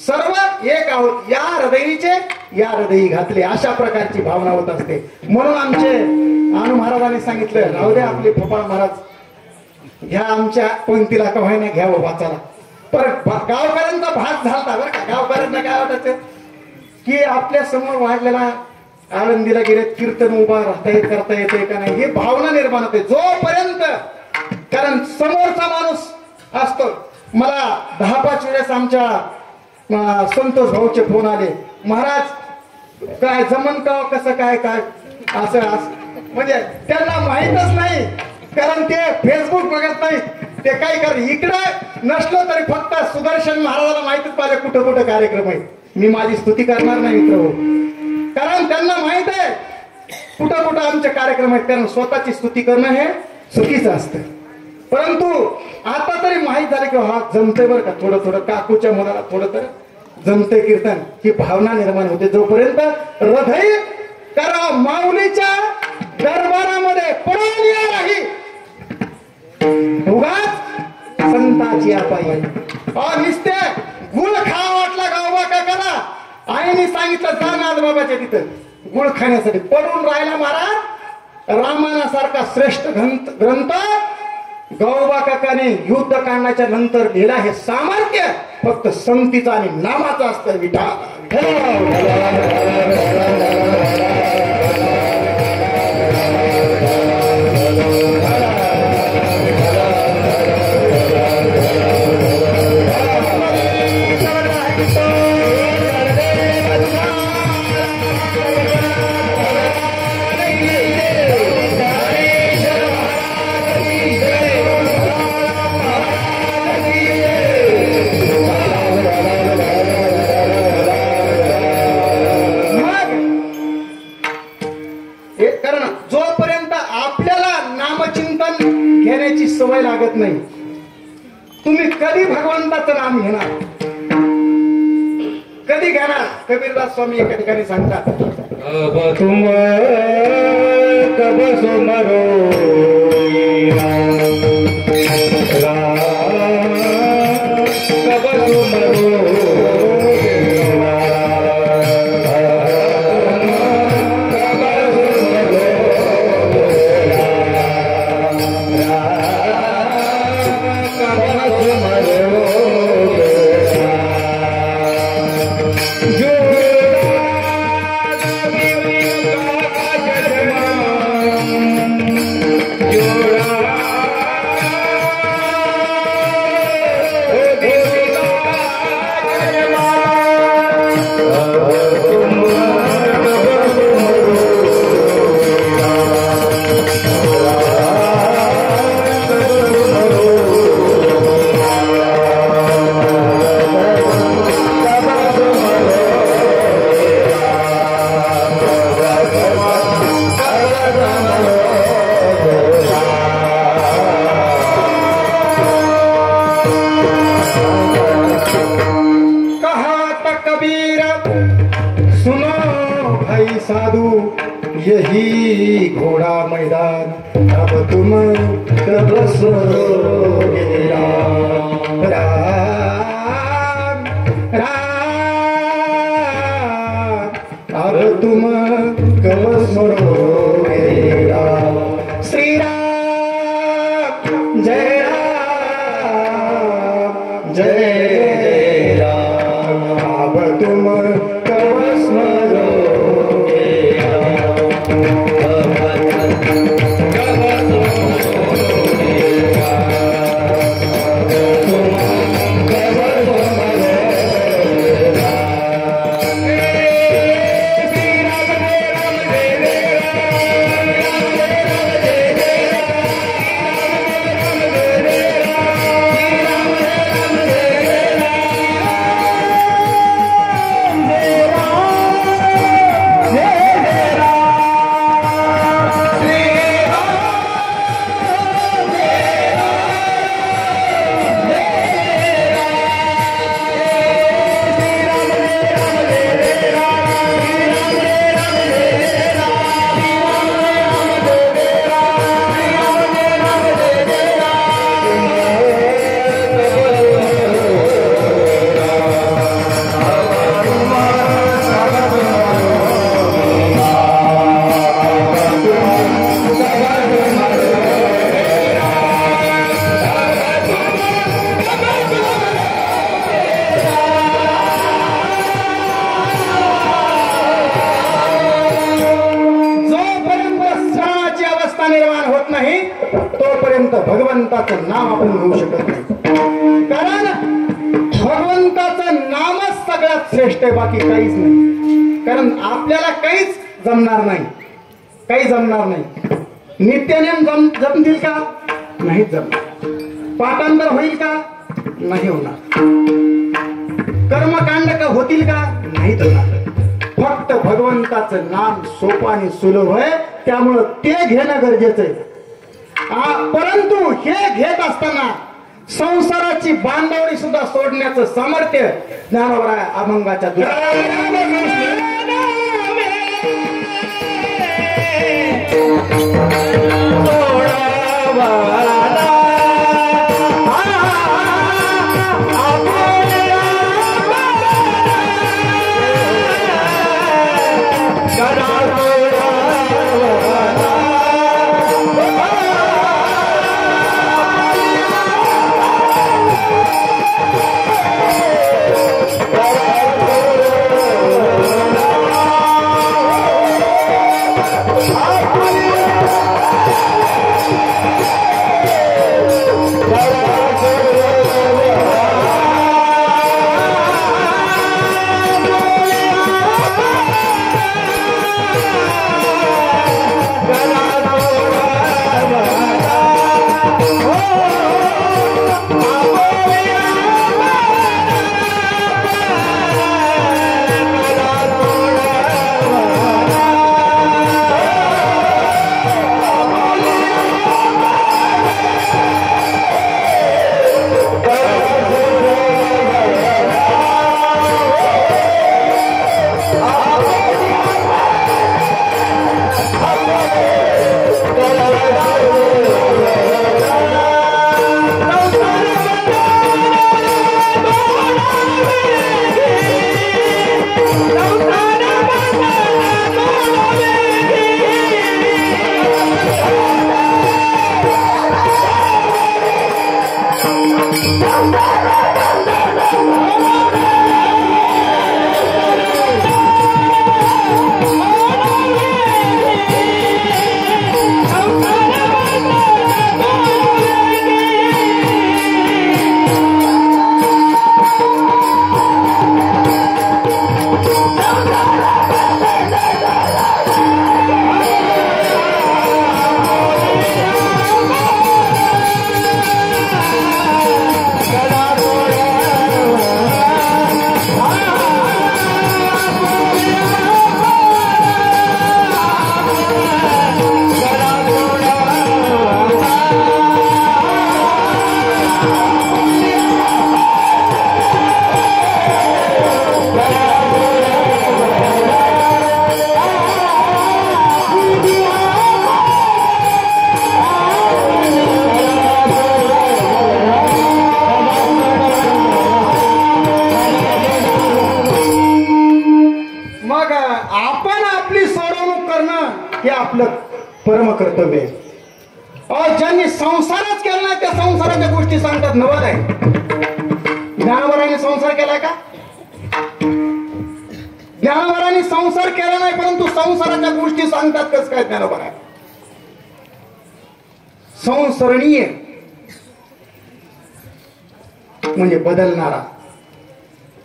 सर्व एक आहोत. या हृदयीचे या हृदयी घातले अशा प्रकारची भावना होत असते. म्हणून आमचे अनु महाराजांनी सांगितलं राहू दे आपले फोपाळ महाराज ह्या आमच्या पंक्तीला कव्हायने घ्यावं वाचायला. परत गावकऱ्यांचा भाग झाला बरं का. गावकऱ्यांना काय वाटायचं की आपल्या समोर वाढलेला आळंदीला गेले कीर्तन उभा राहता येत करता येते का नाही ही भावना निर्माण होते. जोपर्यंत कारण समोरचा माणूस असतो. मला 10-5 वेळेस आमच्या संतोष भाऊचे फोन आले महाराज काय जमन का कसं काय काय असं म्हणजे त्यांना माहीतच नाही. कारण ते फेसबुक बघत नाही ते काय कर इकडे नसलं तरी फक्त सुदर्शन महाराजाला माहितच पाहिजे कुठं कुठं कार्यक्रम आहे. मी माझी स्तुती करणार नाही मित्र हो कारण त्यांना माहित आहे कुठं कुठं आमचे कार्यक्रम आहेत. कारण स्वतःची स्तुती करणं हे चुकीचं असतं. परंतु आता तरी माहित झालं की हा जमते बरं का थोडं थोडं काकूच्या मुलाला थोडं तर जमते कीर्तन ही भावना निर्माण होते. जोपर्यंत हृदय करा माऊलीच्या दरबारामध्ये पडून या नाही उगाच संताची अपाई निसते गुळ खा वाटला गावबा काय करा. आईने सांगितलं जा नाथ बाबाच्या तिथं गुळ खाण्यासाठी पडून राहिला महाराज रामायणासारखा श्रेष्ठ ग्रंथ गौबा काकाने युद्ध काढण्याच्या नंतर लिहिला. हे सामर्थ्य फक्त संतीचं आणि नामाचं असतं. कारण जोपर्यंत आपल्याला नामचिंतन घेण्याची सवय लागत नाही, तुम्ही कधी भगवंताचं नाम घेणार, कधी घेणार? कबीरदास स्वामी एका ठिकाणी सांगतात, अब तुम कब सुमरो कब सुमरो साधु यही घोड़ा मैदान, अब तुम कब सुमरोगे राम राम राम, अब तुम कब सुमरोगे राम। श्री राम जय राम जय राम, अब तुम कब सुमरोगे। तोपर्यंत भगवंताचं नाम आपण घेऊ शकत नाही, कारण भगवंताचं नामच सगळ्यात श्रेष्ठ आहे, बाकी काहीच नाही. कारण आपल्याला काहीच जमणार नाही, काही जमणार नाही. नित्यनेम जमतील का? नाही जमणार. पाठांतर होईल का? नाही होणार. कर्मकांड का होतील का? नाही होणार. फक्त भगवंताचं नाम सोपं आणि सुलभ आहे, त्यामुळं ते घेणं गरजेचं आहे. परंतु हे घेत असताना संसाराची बांधवणी सुद्धा सोडण्याचं सामर्थ्य ज्ञानोबा अभंगाच्या मग आपण आपली सोडवणूक करणं हे आपलं परम कर्तव्य आहे. ज्यांनी संसारच केला नाही त्या संसाराच्या गोष्टी सांगतात नवल आहे. ज्ञानवराने संसार केलाय का? ज्ञानवराने संसार केला नाही, परंतु संसाराच्या गोष्टी सांगतात कसं काय ज्ञानवर आहे? संसरणीय म्हणजे बदलणारा,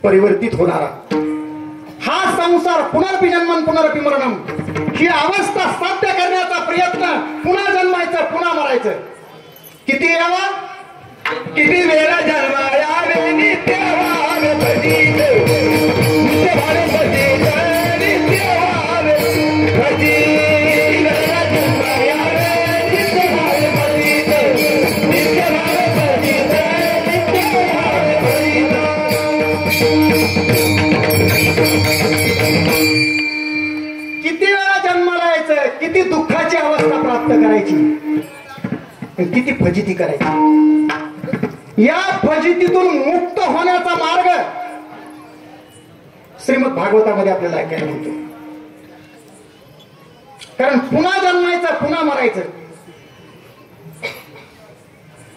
परिवर्तित होणारा हा संसार. पुनर्जन्मन पुनरपि मरणम ही अवस्था साध्य करण्याचा प्रयत्न. पुन्हा जन्मायचं, पुन्हा मरायचं. किती यावा, किती वेळा जन्माया रे नित्य भावे भजित, नित्य भावे भजित, नित्य भावे भजित, जन्माया रे नित्य भावे भजित, नित्य भावे भजित, नित्य भावे भजित. किती वेळा जन्माला यायचं, किती दुःखाची अवस्था प्राप्त करायची, किती फजिती करायची. या फजितीतून मुक्त होण्याचा मार्ग श्रीमद भागवतामध्ये आपल्याला ऐकायला मिळतो. कारण पुन्हा जन्मायचं, पुन्हा मरायचं.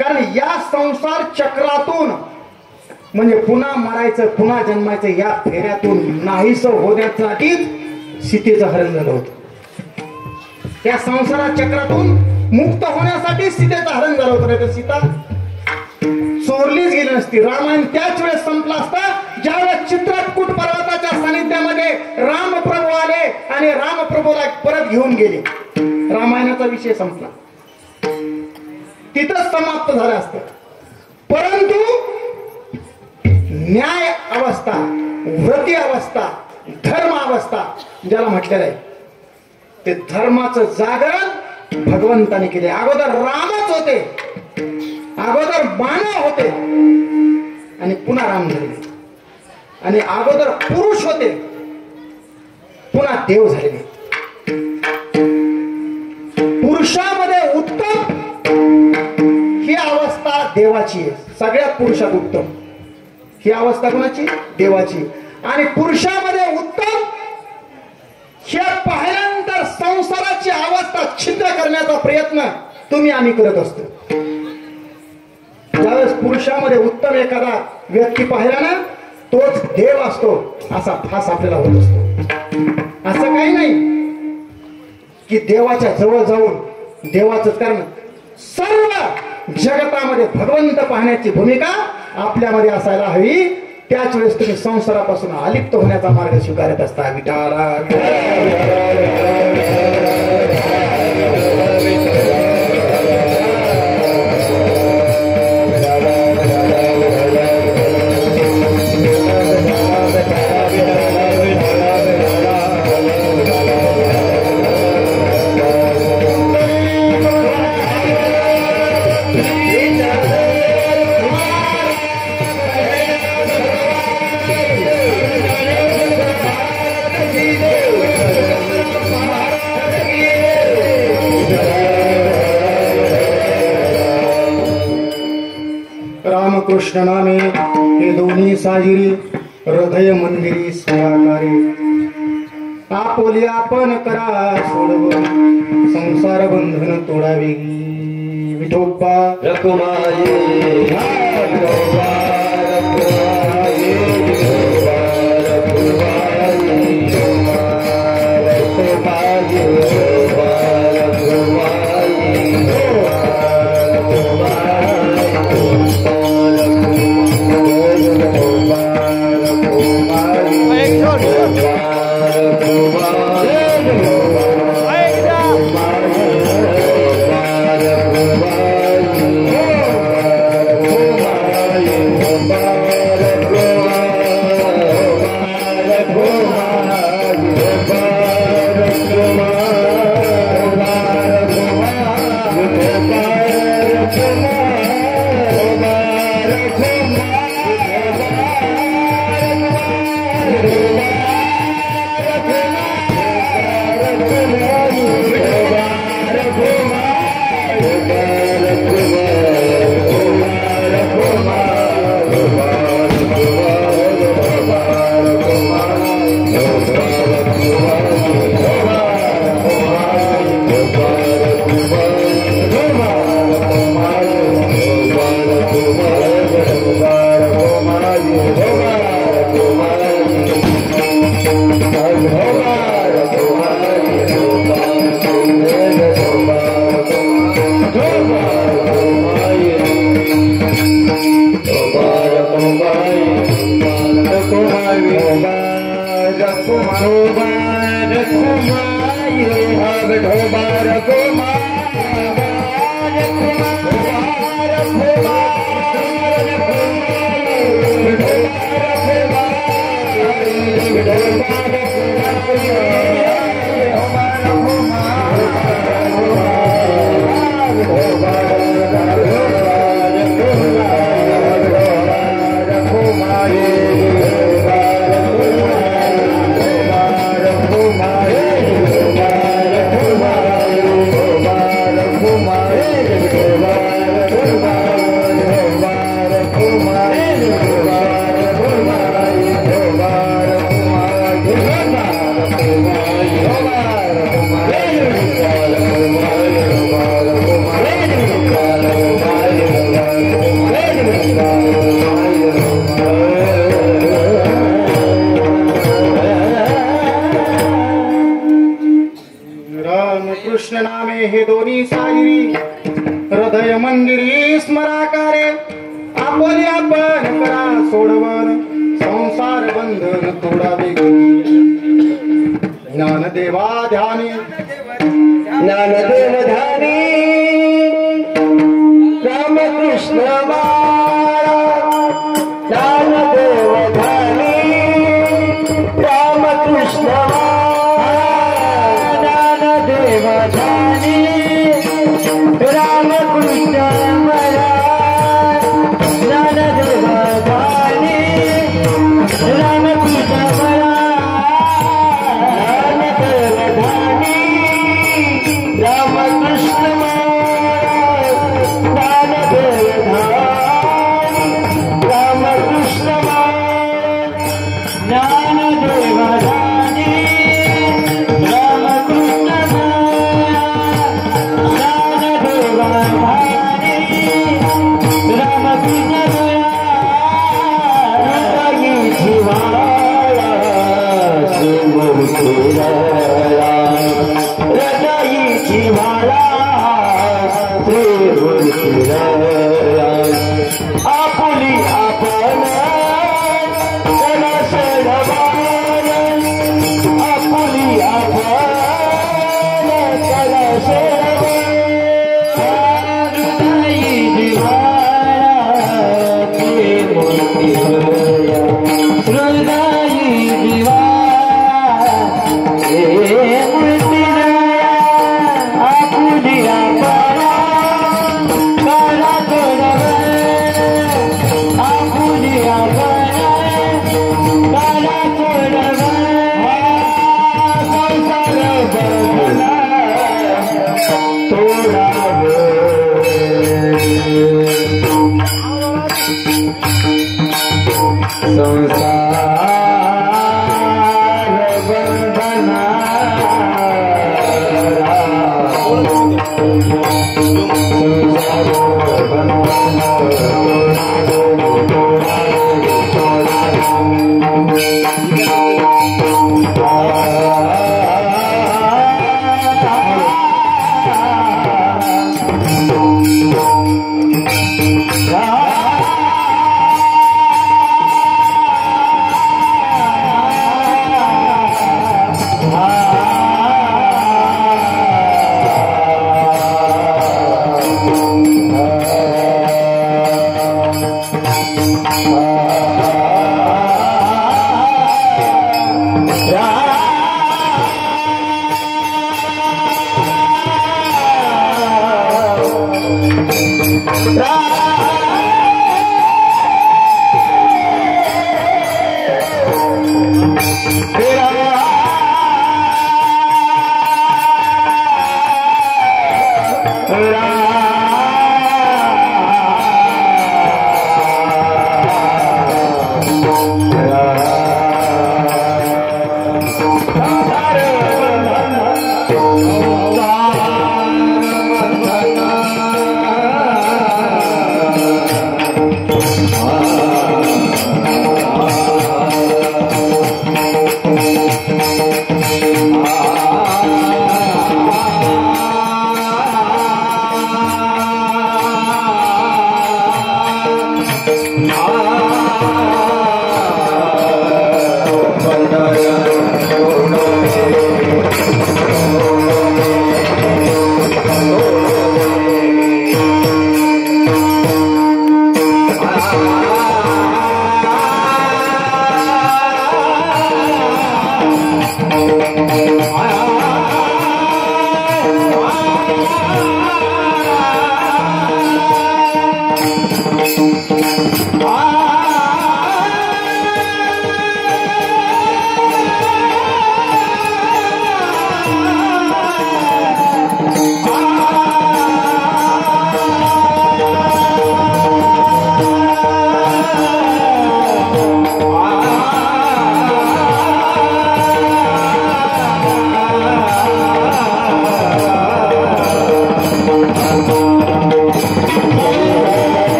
कारण या संसार चक्रातून म्हणजे पुन्हा मरायचं, पुन्हा जन्मायचं या फेऱ्यातून नाहीसं होण्यासाठीच सीतेचं हरण झालं होतं. त्या संसार चक्रातून मुक्त होण्यासाठी सीतेचं हरण झालं होतं. नाही तर सीता चोरलीच गेली नसती. रामायण त्याच वेळेस संपला असता ज्यावेळेस चित्रकूट पर्वताच्या सानिध्यामध्ये रामप्रभू आले आणि रामप्रभूला परत घेऊन गेले. रामायणाचा विषय संपला, तिथंच समाप्त झालं असतं. परंतु न्याय अवस्था, व्रती अवस्था, धर्म अवस्था ज्याला म्हटलेलं आहे ते धर्माचं जागरण भगवंताने केले. अगोदर रामच होते, अगोदर मानव होते आणि पुन्हा राम झाले, आणि अगोदर पुरुष होते पुन्हा देव झालेले. पुरुषामध्ये उत्तम ही अवस्था देवाची आहे. सगळ्यात पुरुषात उत्तम ही अवस्था कोणाची? देवाची. आणि पुरुषामध्ये उत्तम हे पाहिल्यानंतर संसाराची अवस्था छिद्र करण्याचा प्रयत्न तुम्ही आम्ही करत असतो. ज्यावेळेस पुरुषामध्ये उत्तम एखादा व्यक्ती पाहिला ना तोच देव असतो असा भास आपल्याला होत असतो. असं काही नाही की देवाच्या जवळ जाऊन देवाचं करणं. सर्व जगतामध्ये भगवंत पाहण्याची भूमिका आपल्यामध्ये असायला हवी. त्याच वेळेस तुम्ही संसारापासून अलिप्त होण्याचा मार्ग स्वीकारत असता. विटारा कृष्ण नामे हे दोन्ही साजिरी हृदय मंदिरी स्वाकारी. आपोली आपण करा सोडव संसार बंधन तोडावी. विठोबा रखुमाई विठोबा रखुमाई विठोबा रखुमाई विठोबा कृष्ण नामे हे दोन्ही सायरी हृदय मंदिरी स्मराकारे आपण आपण करा सोडवन संसार बंधन तोडावे ज्ञानदेवा ध्यानी ज्ञानदेव ध्यानी रामकृष्ण मारा ज्ञानदेव ध्यानी रामकृष्ण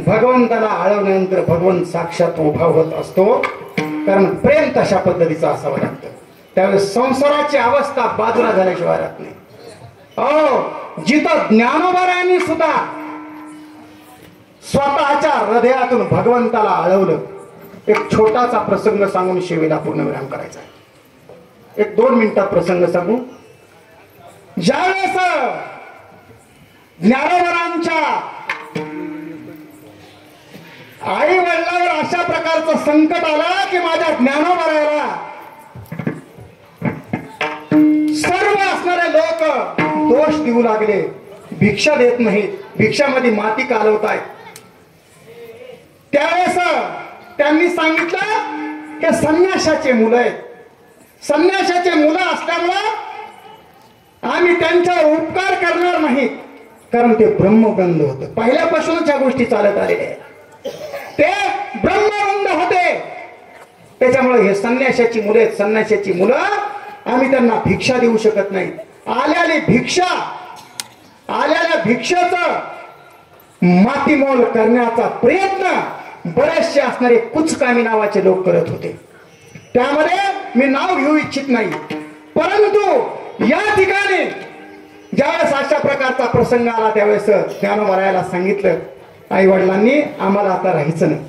भगवंताला आळवल्यानंतर भगवंत साक्षात उभा होत असतो, कारण प्रेम तशा पद्धतीचं असावं लागतं. त्यावेळेस संसाराची अवस्था बाजूला झाल्याशिवाय राहत नाही. जिथं ज्ञानोबारायांनी सुद्धा स्वतःच्या हृदयातून भगवंताला आळवलं. एक छोटासा प्रसंग सांगून शेवेला पूर्णविराम करायचा आहे. एक 2 मिनिटात प्रसंग सांगू. ज्यावेळेस ज्ञानोबारांच्या आई वडिलांवर अशा प्रकारचं संकट आलं की माझ्या ज्ञानोबाराला सर्व असणारे लोक दोष देऊ लागले. भिक्षा देत नाहीत, भिक्षामध्ये माती कालवतायत. त्यावेळेस त्यांनी सांगितलं की संन्यासाचे मुलं आहेत. संन्यासाचे मुलं असल्यामुळं आम्ही त्यांच्यावर उपकार करणार नाहीत, कारण ते ब्रह्मबंध होते. पहिल्यापासूनच या गोष्टी चालत आलेल्या आहेत. ते ब्रह्मबंध होते. त्याच्यामुळे हे संन्यासाची मुलं आहेत. संन्यासाची मुलं आम्ही त्यांना भिक्षा देऊ शकत नाही. आलेल्या भिक्षेचं मातीमोल करण्याचा प्रयत्न बरेचसे असणारे कुचकामी नावाचे लोक करत होते. त्यामध्ये मी नाव घेऊ इच्छित नाही, परंतु या ठिकाणी ज्यावेळेस अशा प्रकारचा प्रसंग आला त्यावेळेस ज्ञानोबारायाला सांगितलं, आई वडिलांनी आम्हाला आता राहायचं नाही,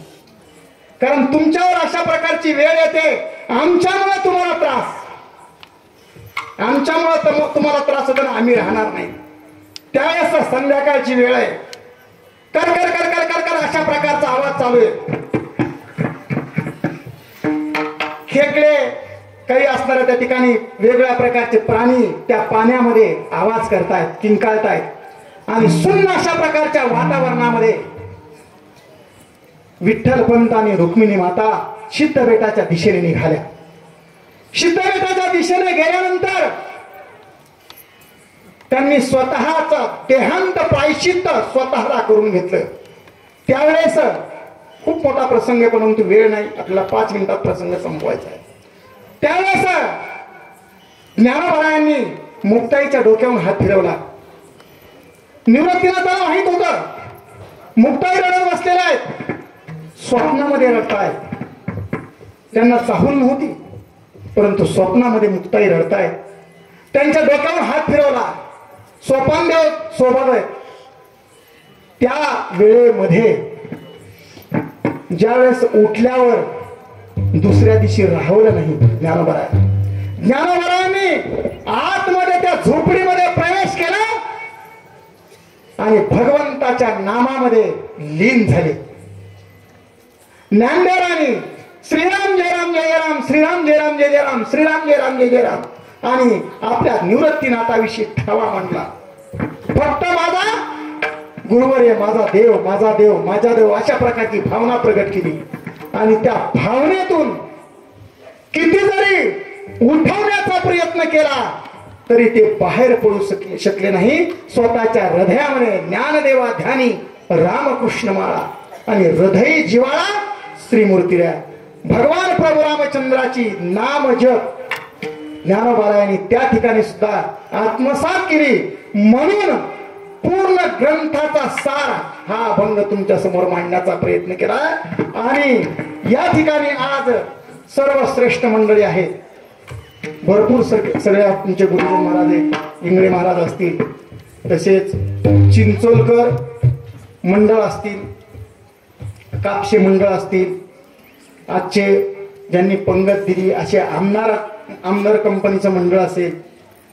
कारण तुमच्यावर अशा प्रकारची वेळ येते. आमच्यामुळे तुम्हाला त्रास होतो ना, आम्ही राहणार नाही. त्यावेळेस संध्याकाळची वेळ आहे. कर कर कर कर कर कर अशा प्रकारचा आवाज चालू आहे. खेकडे काही असणाऱ्या त्या ठिकाणी वेगवेगळ्या प्रकारचे प्राणी त्या पाण्यामध्ये आवाज करतायत, किंकाळतायत. आणि सुन्न अशा प्रकारच्या वातावरणामध्ये विठ्ठलपंत आणि रुक्मिणी माता सिद्धबेटाच्या दिशेने निघाल्या. सिद्धबेटाच्या दिशेने गेल्यानंतर त्यांनी स्वतःच देहांत प्रायश्चित्त स्वतःला करून घेतलं. त्यावेळेस खूप मोठा प्रसंग आहे, परंतु वेळ नाही, आपल्याला 5 मिनिटात प्रसंग संपवायचा आहे. त्यावेळेस ज्ञानोबारायांनी मुक्ताईच्या डोक्यावरून हात फिरवला. निवृत्तीला त्याला माहित होतं मुक्ताई रडत बसलेल्या आहेत, स्वप्नामध्ये रडतायत. त्यांना चाहूल नव्हती, परंतु स्वप्नामध्ये मुक्ताई रडतायत. त्यांच्या डोक्यावर हात फिरवला. सोपानदेव सोबत आहेत. त्या वेळेमध्ये ज्यावेळेस उठल्यावर दुसऱ्या दिवशी राहवलं नाही ज्ञानोबारायांनी आतमध्ये त्या झोपडीमध्ये प्रवेश केला आणि भगवंताच्या नामामध्ये लीन झाले. ज्ञानदेवांनी श्रीराम जय राम जय राम, श्रीराम जय राम जय जय राम, श्रीराम जय राम जय जय राम आणि आपल्या निवृत्तीनाथाविषयी ठरावा मांडला. फक्त माझा गुरुवर आहे, माझा देव, माझा देव, माझा देव, अशा प्रकारची भावना प्रगट केली. आणि त्या भावनेतून किती जरी उठवण्याचा प्रयत्न केला तरी ते बाहेर पडू शकले नाही. स्वतःच्या हृदयामध्ये ज्ञानदेवा ध्यानी रामकृष्ण माळा आणि हृदय जिवाळा श्रीमूर्तीऱ्या. भगवान प्रभू रामचंद्राची नाम जप ज्ञानोबारायांनी त्या ठिकाणी सुद्धा आत्मसात केली. म्हणून पूर्ण ग्रंथाचा सार हा अभंग तुमच्या समोर मांडण्याचा प्रयत्न केला. आणि या ठिकाणी आज सर्व श्रेष्ठ मंडळी आहेत. भरपूर सगळ्या तुमचे गुरुजी महाराज आहेत, इंगळे महाराज असतील, तसेच चिंचोलकर मंडळ असतील, कापशे मंडळ असतील, आजचे ज्यांनी पंगत दिली असे आमदार कंपनीचं मंडळ असेल,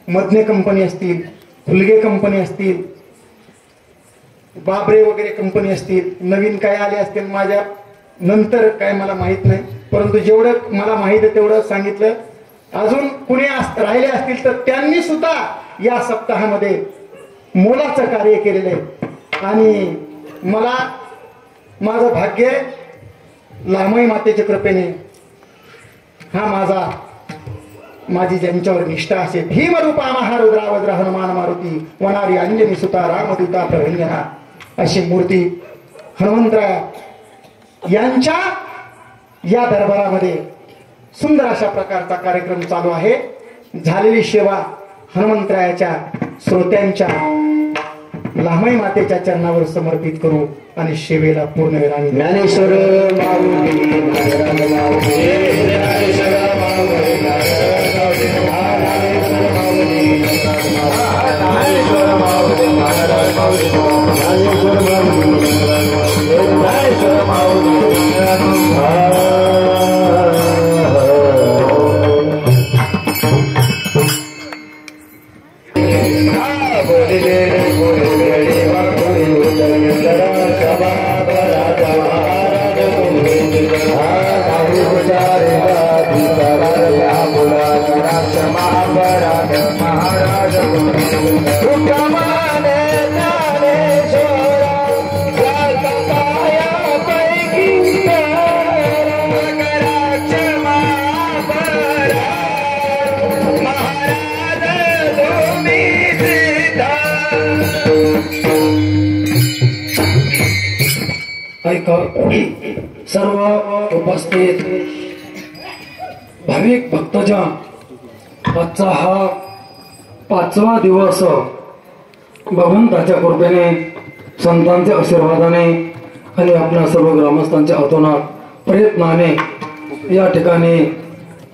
मदने कंपनी असतील, फुलगे कंपनी असतील, बाबरे वगैरे कंपनी असतील, नवीन काय आले असतील माझ्या नंतर काय मला माहित नाही, परंतु जेवढं मला माहित आहे तेवढं सांगितलं. अजून कुणी राहिले असतील तर त्यांनी सुद्धा या सप्ताहामध्ये मोलाचं कार्य केलेलं आहे. आणि मला माझं भाग्य लामाई मातेच्या कृपेने हा माझी ज्यांच्यावर निष्ठा असेल. भीमरूपा महारुद्रा वज्र हनुमान मारुती वनारी अंजनी सुता रामदूता प्रभंजना अशी मूर्ती हनुमंतराय यांच्या या दरबारामध्ये सुंदर अशा प्रकारचा कार्यक्रम चालू आहे. झालेली सेवा हनुमंतरायाच्या श्रोत्यांच्या लामाई मातेच्या चरणावर समर्पित करू आणि सेवेला पूर्ण विराम देऊ. ज्ञानेश्वर माऊली ज्ञानेश्वर माऊली ज्ञानेश्वर माऊली ज्ञानेश्वर माऊली ज्ञानेश्वर माऊली ज्ञानेश्वर माऊली ऐका सर्व उपस्थित भाविक भक्तजन, आजचा हा 5वा दिवस भगवंताच्या कृपेने, संतांच्या आशीर्वादाने आणि आपल्या सर्व ग्रामस्थांच्या अतोनात प्रयत्नाने या ठिकाणी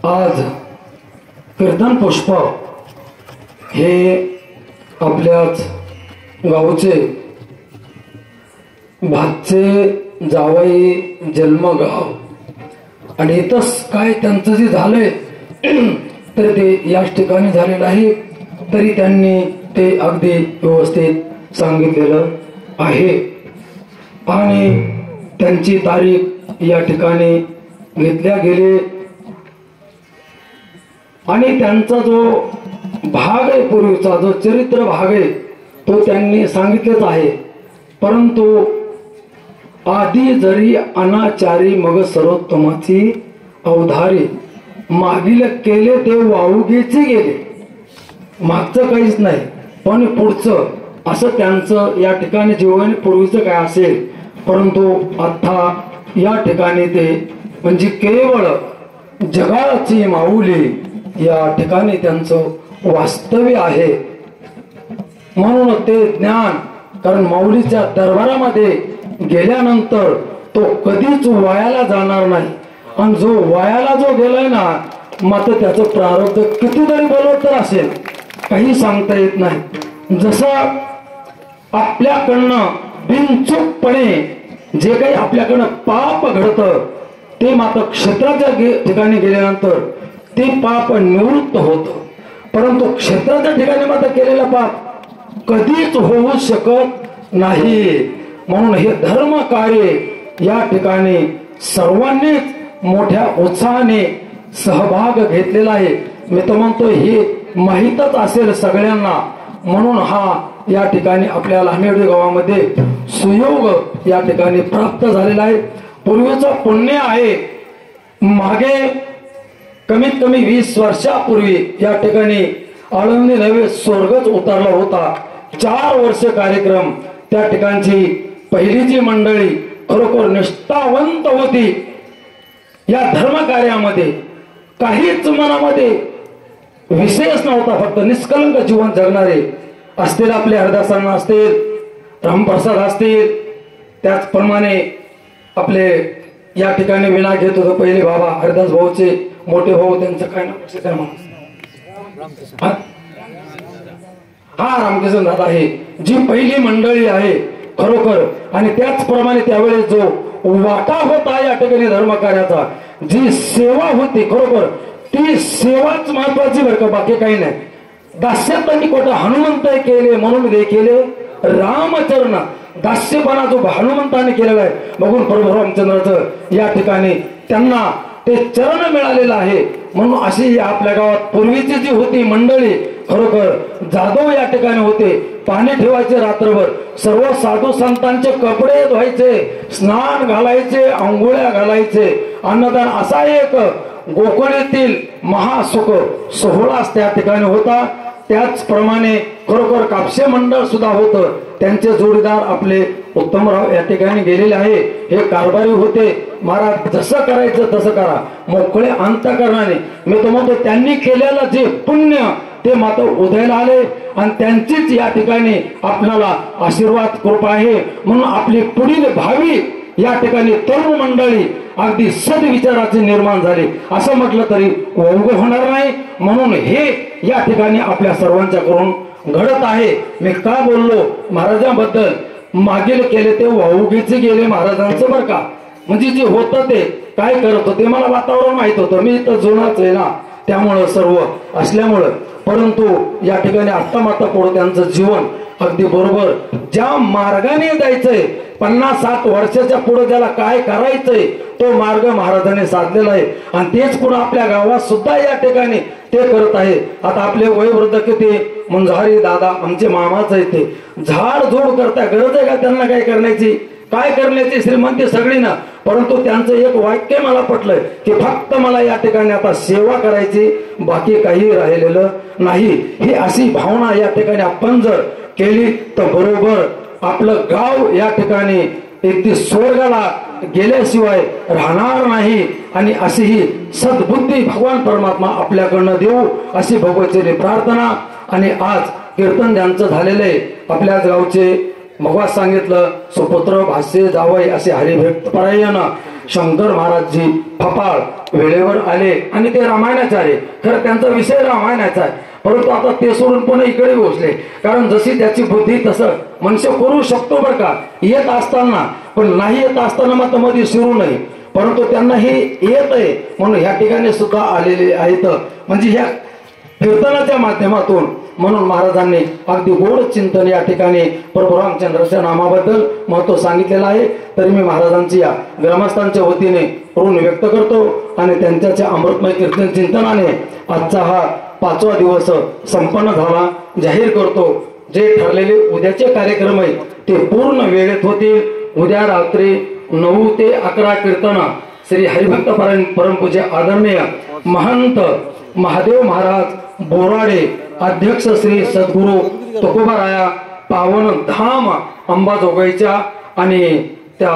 आज कीर्तन पुष्प हे आपल्याच गावचे भातचे जावई जन्मगाव आणि इथंच काय त्यांचं जे झालंय तर ते याच ठिकाणी झालेलं आहे. तरी त्यांनी ते अगदी व्यवस्थित सांगितलेलं आहे आणि त्यांची तारीख या ठिकाणी घेतल्या गेली आणि त्यांचा जो भाग आहे, पूर्वीचा जो चरित्र भाग आहे तो त्यांनी सांगितलेच आहे. परंतु आधी जरी अनाचारी मग सर्वोत्तमाची अवधारी, मागील केले ते वावगेचे गेले. मागचं काहीच नाही पण पुढचं असं त्यांचं या ठिकाणी जीवन पूर्वीचं काय असेल. परंतु आता या ठिकाणी ते म्हणजे केवळ जगाची माऊली या ठिकाणी त्यांचं वास्तव्य आहे. म्हणून ते ज्ञान, कारण माऊलीच्या दरबारामध्ये गेल्यानंतर तो कधीच वायाला जाणार नाही आणि जो वायाला जो गेलाय ना, मात्र त्याचं प्रारब्ध कितीतरी बलवत्तर असेल, काही सांगता येत नाही. जसं आपल्याकडनं बिनचूकपणे जे काही आपल्याकडनं पाप घडतं ते मात्र क्षेत्राच्या ठिकाणी गेल्यानंतर ते पाप निवृत्त होतं. परंतु क्षेत्राच्या ठिकाणी मात्र केलेलं पाप कधीच होऊ शकत नाही. म्हणून हे धर्म कार्य या ठिकाणी सर्वांनीच मोठ्या उत्साहाने सहभाग घेतलेला आहे. मी तर म्हणतो हे माहीतच असेल सगळ्यांना. म्हणून हा या ठिकाणी आपल्या लामेवाडी गावामध्ये सुयोग या ठिकाणी प्राप्त झालेला आहे. पूर्वीचं पुण्य आहे. मागे कमीत कमी 20 वर्षापूर्वी या ठिकाणी आळंदी नवे स्वर्गच उतरला होता. 4 वर्ष कार्यक्रम त्या ठिकाणची पहिली जी मंडळी खरोखर निष्ठावंत होती या धर्म कार्यामध्ये. काहीच मनामध्ये विशेष नव्हता, फक्त निष्कलंक जीवन जगणारे असतील. आपले हरदासांना असतील, रामप्रसाद असतील, त्याचप्रमाणे आपले या ठिकाणी विना घेत होतो पहिले बाबा हरदास भाऊचे मोठे भाऊ, त्यांचं काय नाव हा रामकिशन दादा आहे. जी पहिली मंडळी आहे खरोखर. आणि त्याचप्रमाणे त्यावेळेस जो वाटा होता या ठिकाणी धर्म कार्याचा, जी सेवा होती खरोखर ती सेवाच महत्वाची बरं का, बाकी काही नाही. दास्यत्वानी कोट हनुमंत केले म्हणून दे केले रामचरण. दास्यपणा जो हनुमंताने केलेला आहे बघून प्रभू रामचंद्राचं या ठिकाणी त्यांना ते चरण मिळालेलं आहे. म्हणून अशी आपल्या गावात पूर्वीची जी होती मंडळी खरोखर जाधव या ठिकाणी होते. पाणी ठेवायचे रात्रभर, सर्व साधू संतांचे कपडे धुवायचे, स्नान घालायचे, आंघोळ्या घालायचे, अन्नदान असा एक गोकळीतील महासुख सोहळा त्या ठिकाणी होता. त्याचप्रमाणे खरोखर कापसे मंडळ सुद्धा होतं. त्यांचे जोडीदार आपले उत्तमराव या ठिकाणी गेलेले आहे. हे कारभारी होते. महाराज जसं करायचं तसं करा, मोकळे अंतकरणाने. मी तो म्हणतो त्यांनी केलेलं जे पुण्य ते मात्र उदयाला आले आणि त्यांचीच या ठिकाणी आपल्याला आशीर्वाद कृपा आहे. म्हणून आपली पुढील भावी या ठिकाणी तरुण मंडळी अगदी सद्विचाराचे निर्माण झाले असं म्हटलं तरी अवघड होणार नाही. म्हणून हे या ठिकाणी आपल्या सर्वांच्या करून घडत आहे. मी का बोललो महाराजांबद्दल, मागील केले ते वाहुगीचे गेले महाराजांचं बरं का. म्हणजे जे होतं ते काय करत होते मला वातावरण माहित होतं, मी तर जुनाच आहे ना, त्यामुळं सर्व असल्यामुळं. परंतु या ठिकाणी आत्ता माता पुढे त्यांचं जीवन अगदी बरोबर ज्या मार्गाने जायचंय 50-60 वर्षाच्या पुढे ज्याला काय करायचंय तो मार्ग महाराजांनी साधलेला आहे. आणि तेच पुढे आपल्या गावात सुद्धा या ठिकाणी ते करत आहे. आता आपले वयोवृद्ध किती मंझारी दादा आमचे मामाच आहे, ते झाड झोड करताय. गरज आहे का त्यांना काय करण्याची, काय करण्याची श्रीमंती सगळी ना. परंतु त्यांचं एक वाक्य मला पटलंय की फक्त मला या ठिकाणी आता सेवा करायची, बाकी काही राहिलेलं नाही. ही अशी भावना या ठिकाणी आपण जर केली तर बरोबर आपलं गाव या ठिकाणी एक स्वर्गाला गेल्याशिवाय राहणार नाही. आणि अशी ही सद्बुद्धी भगवान परमात्मा आपल्याकडनं देऊ अशी भगवतीची प्रार्थना. आणि आज कीर्तन ज्यांचं झालेलं आहे आपल्याच गावचे मगवाच सांगितलं सुपुत्र भाष्य जावई असे हरिभक्त परायण शंकर महाराजजी फपाळ वेळेवर आले आणि ते रामायणाचार्य. खरं त्यांचा विषय रामायणाचा आहे, परंतु आता ते सोडून पुन्हा इकडे पोहोचले. कारण जशी त्याची बुद्धी तसं मनुष्य करू शकतो बरं का, येत असताना. पण नाही येत असताना मात्र मध्ये शिरू नये. परंतु त्यांना हे येत आहे म्हणून ह्या ठिकाणी सुद्धा आलेले आहेत. म्हणजे ह्या कीर्तनाच्या माध्यमातून म्हणून महाराजांनी अगदी गोड चिंतन या ठिकाणी प्रभू रामचंद्राच्या नामाबद्दल महत्व सांगितलेलं आहे. तरी मी महाराजांची या ग्रामस्थांच्या वतीने ऋण व्यक्त करतो आणि त्यांच्या अमृतमय कीर्तन चिंतनाने आजचा हा 5वा दिवस संपन्न झाला जाहीर करतो. जे ठरलेले उद्याचे कार्यक्रम आहे ते पूर्ण वेळेत होतील. उद्या रात्री 9 ते 11 कीर्तन श्री हरिभक्त परमपूज्य आदरणीय महंत महादेव महाराज बोराडे अध्यक्ष श्री सद्गुरु तुकोबाराया पावन धाम अंबाजोगाईच्या आणि त्या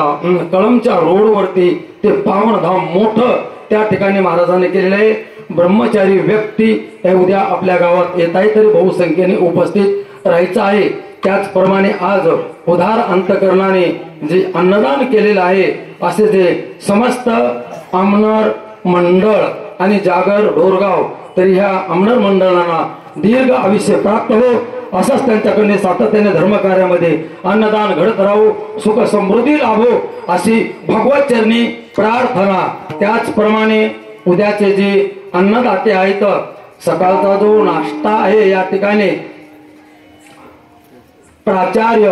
कळमच्या रोडवरती ते पावन धाम मोठं त्या ठिकाणी महाराजांनी केलेलं आहे. ब्रह्मचारी व्यक्ती हे उद्या आपल्या गावात येत आहे तरी बहुसंख्येने उपस्थित राहायचं आहे. त्याचप्रमाणे आज उदार अंतकरणाने जे अन्नदान केलेलं आहे असे जे समस्त आमनर मंडळ आणि जागर ढोरगाव तरी ह्या आमनर मंडळांना दीर्घ आयुष्य प्राप्त हो असंच त्यांच्याकडे सातत्याने धर्मकार्यामध्ये अन्नदान घडत राहू, सुख समृद्धी लाभो अशी भगवत चरणी प्रार्थना. त्याचप्रमाणे उद्याचे जे अन्नदाते आहेत सकाळचा जो नाश्ता आहे या ठिकाणी प्राचार्य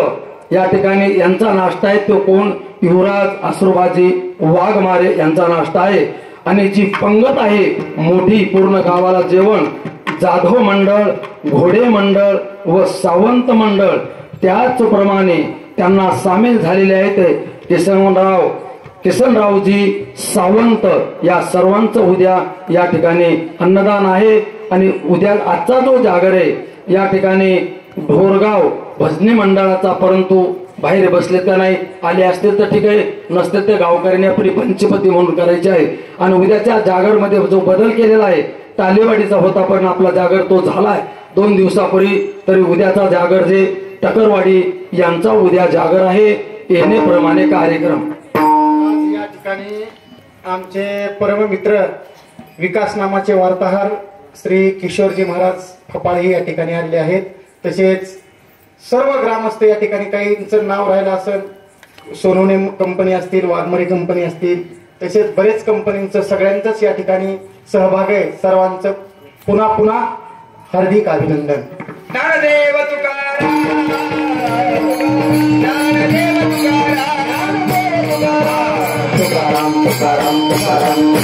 या ठिकाणी यांचा नाश्ता आहे तो कोण युवराज आसुरबाजी वाघमारे यांचा नाश्ता आहे. आणि जी पंगत आहे मोठी पूर्ण गावाला जेवण जाधव मंडळ घोडे मंडळ व सावंत मंडळ त्याचप्रमाणे त्यांना सामील झालेले आहेत किसनरावजी सावंत या सर्वांचं उद्या या ठिकाणी अन्नदान आहे. आणि उद्या आजचा जो जागर आहे या ठिकाणी ढोरगाव भजनी मंडळाचा, परंतु बाहेर बसले तर नाही, आले असतील तर ठीक आहे, नसते ते गावकऱ्यांनी आपली पंचपती म्हणून करायची आहे. आणि उद्याच्या जागरमध्ये जो बदल केलेला आहे तालेवाडीचा होता पण आपला जागर तो झालाय 2 दिवसापूर्वी. तरी उद्याचा जागर जे टकरवाडी यांचा उद्या जागर आहे. येणेप्रमाणे कार्यक्रम या ठिकाणी आमचे परममित्र विकास नामाचे वार्ताहर श्री किशोरजी महाराज फपाळे या ठिकाणी आलेले आहेत. तसेच सर्व ग्रामस्थ या ठिकाणी काहींचं नाव राहिलं असेल, सोनोने कंपनी असतील, वाघमारी कंपनी असतील, तसेच बरेच कंपनींचं सगळ्यांचंच या ठिकाणी सहभाग आहे. सर्वांचं पुन्हा पुन्हा हार्दिक अभिनंदन. ज्ञानदेव तुकाराम, ज्ञानदेव तुकाराम, तुकाराम तुकाराम तुकाराम.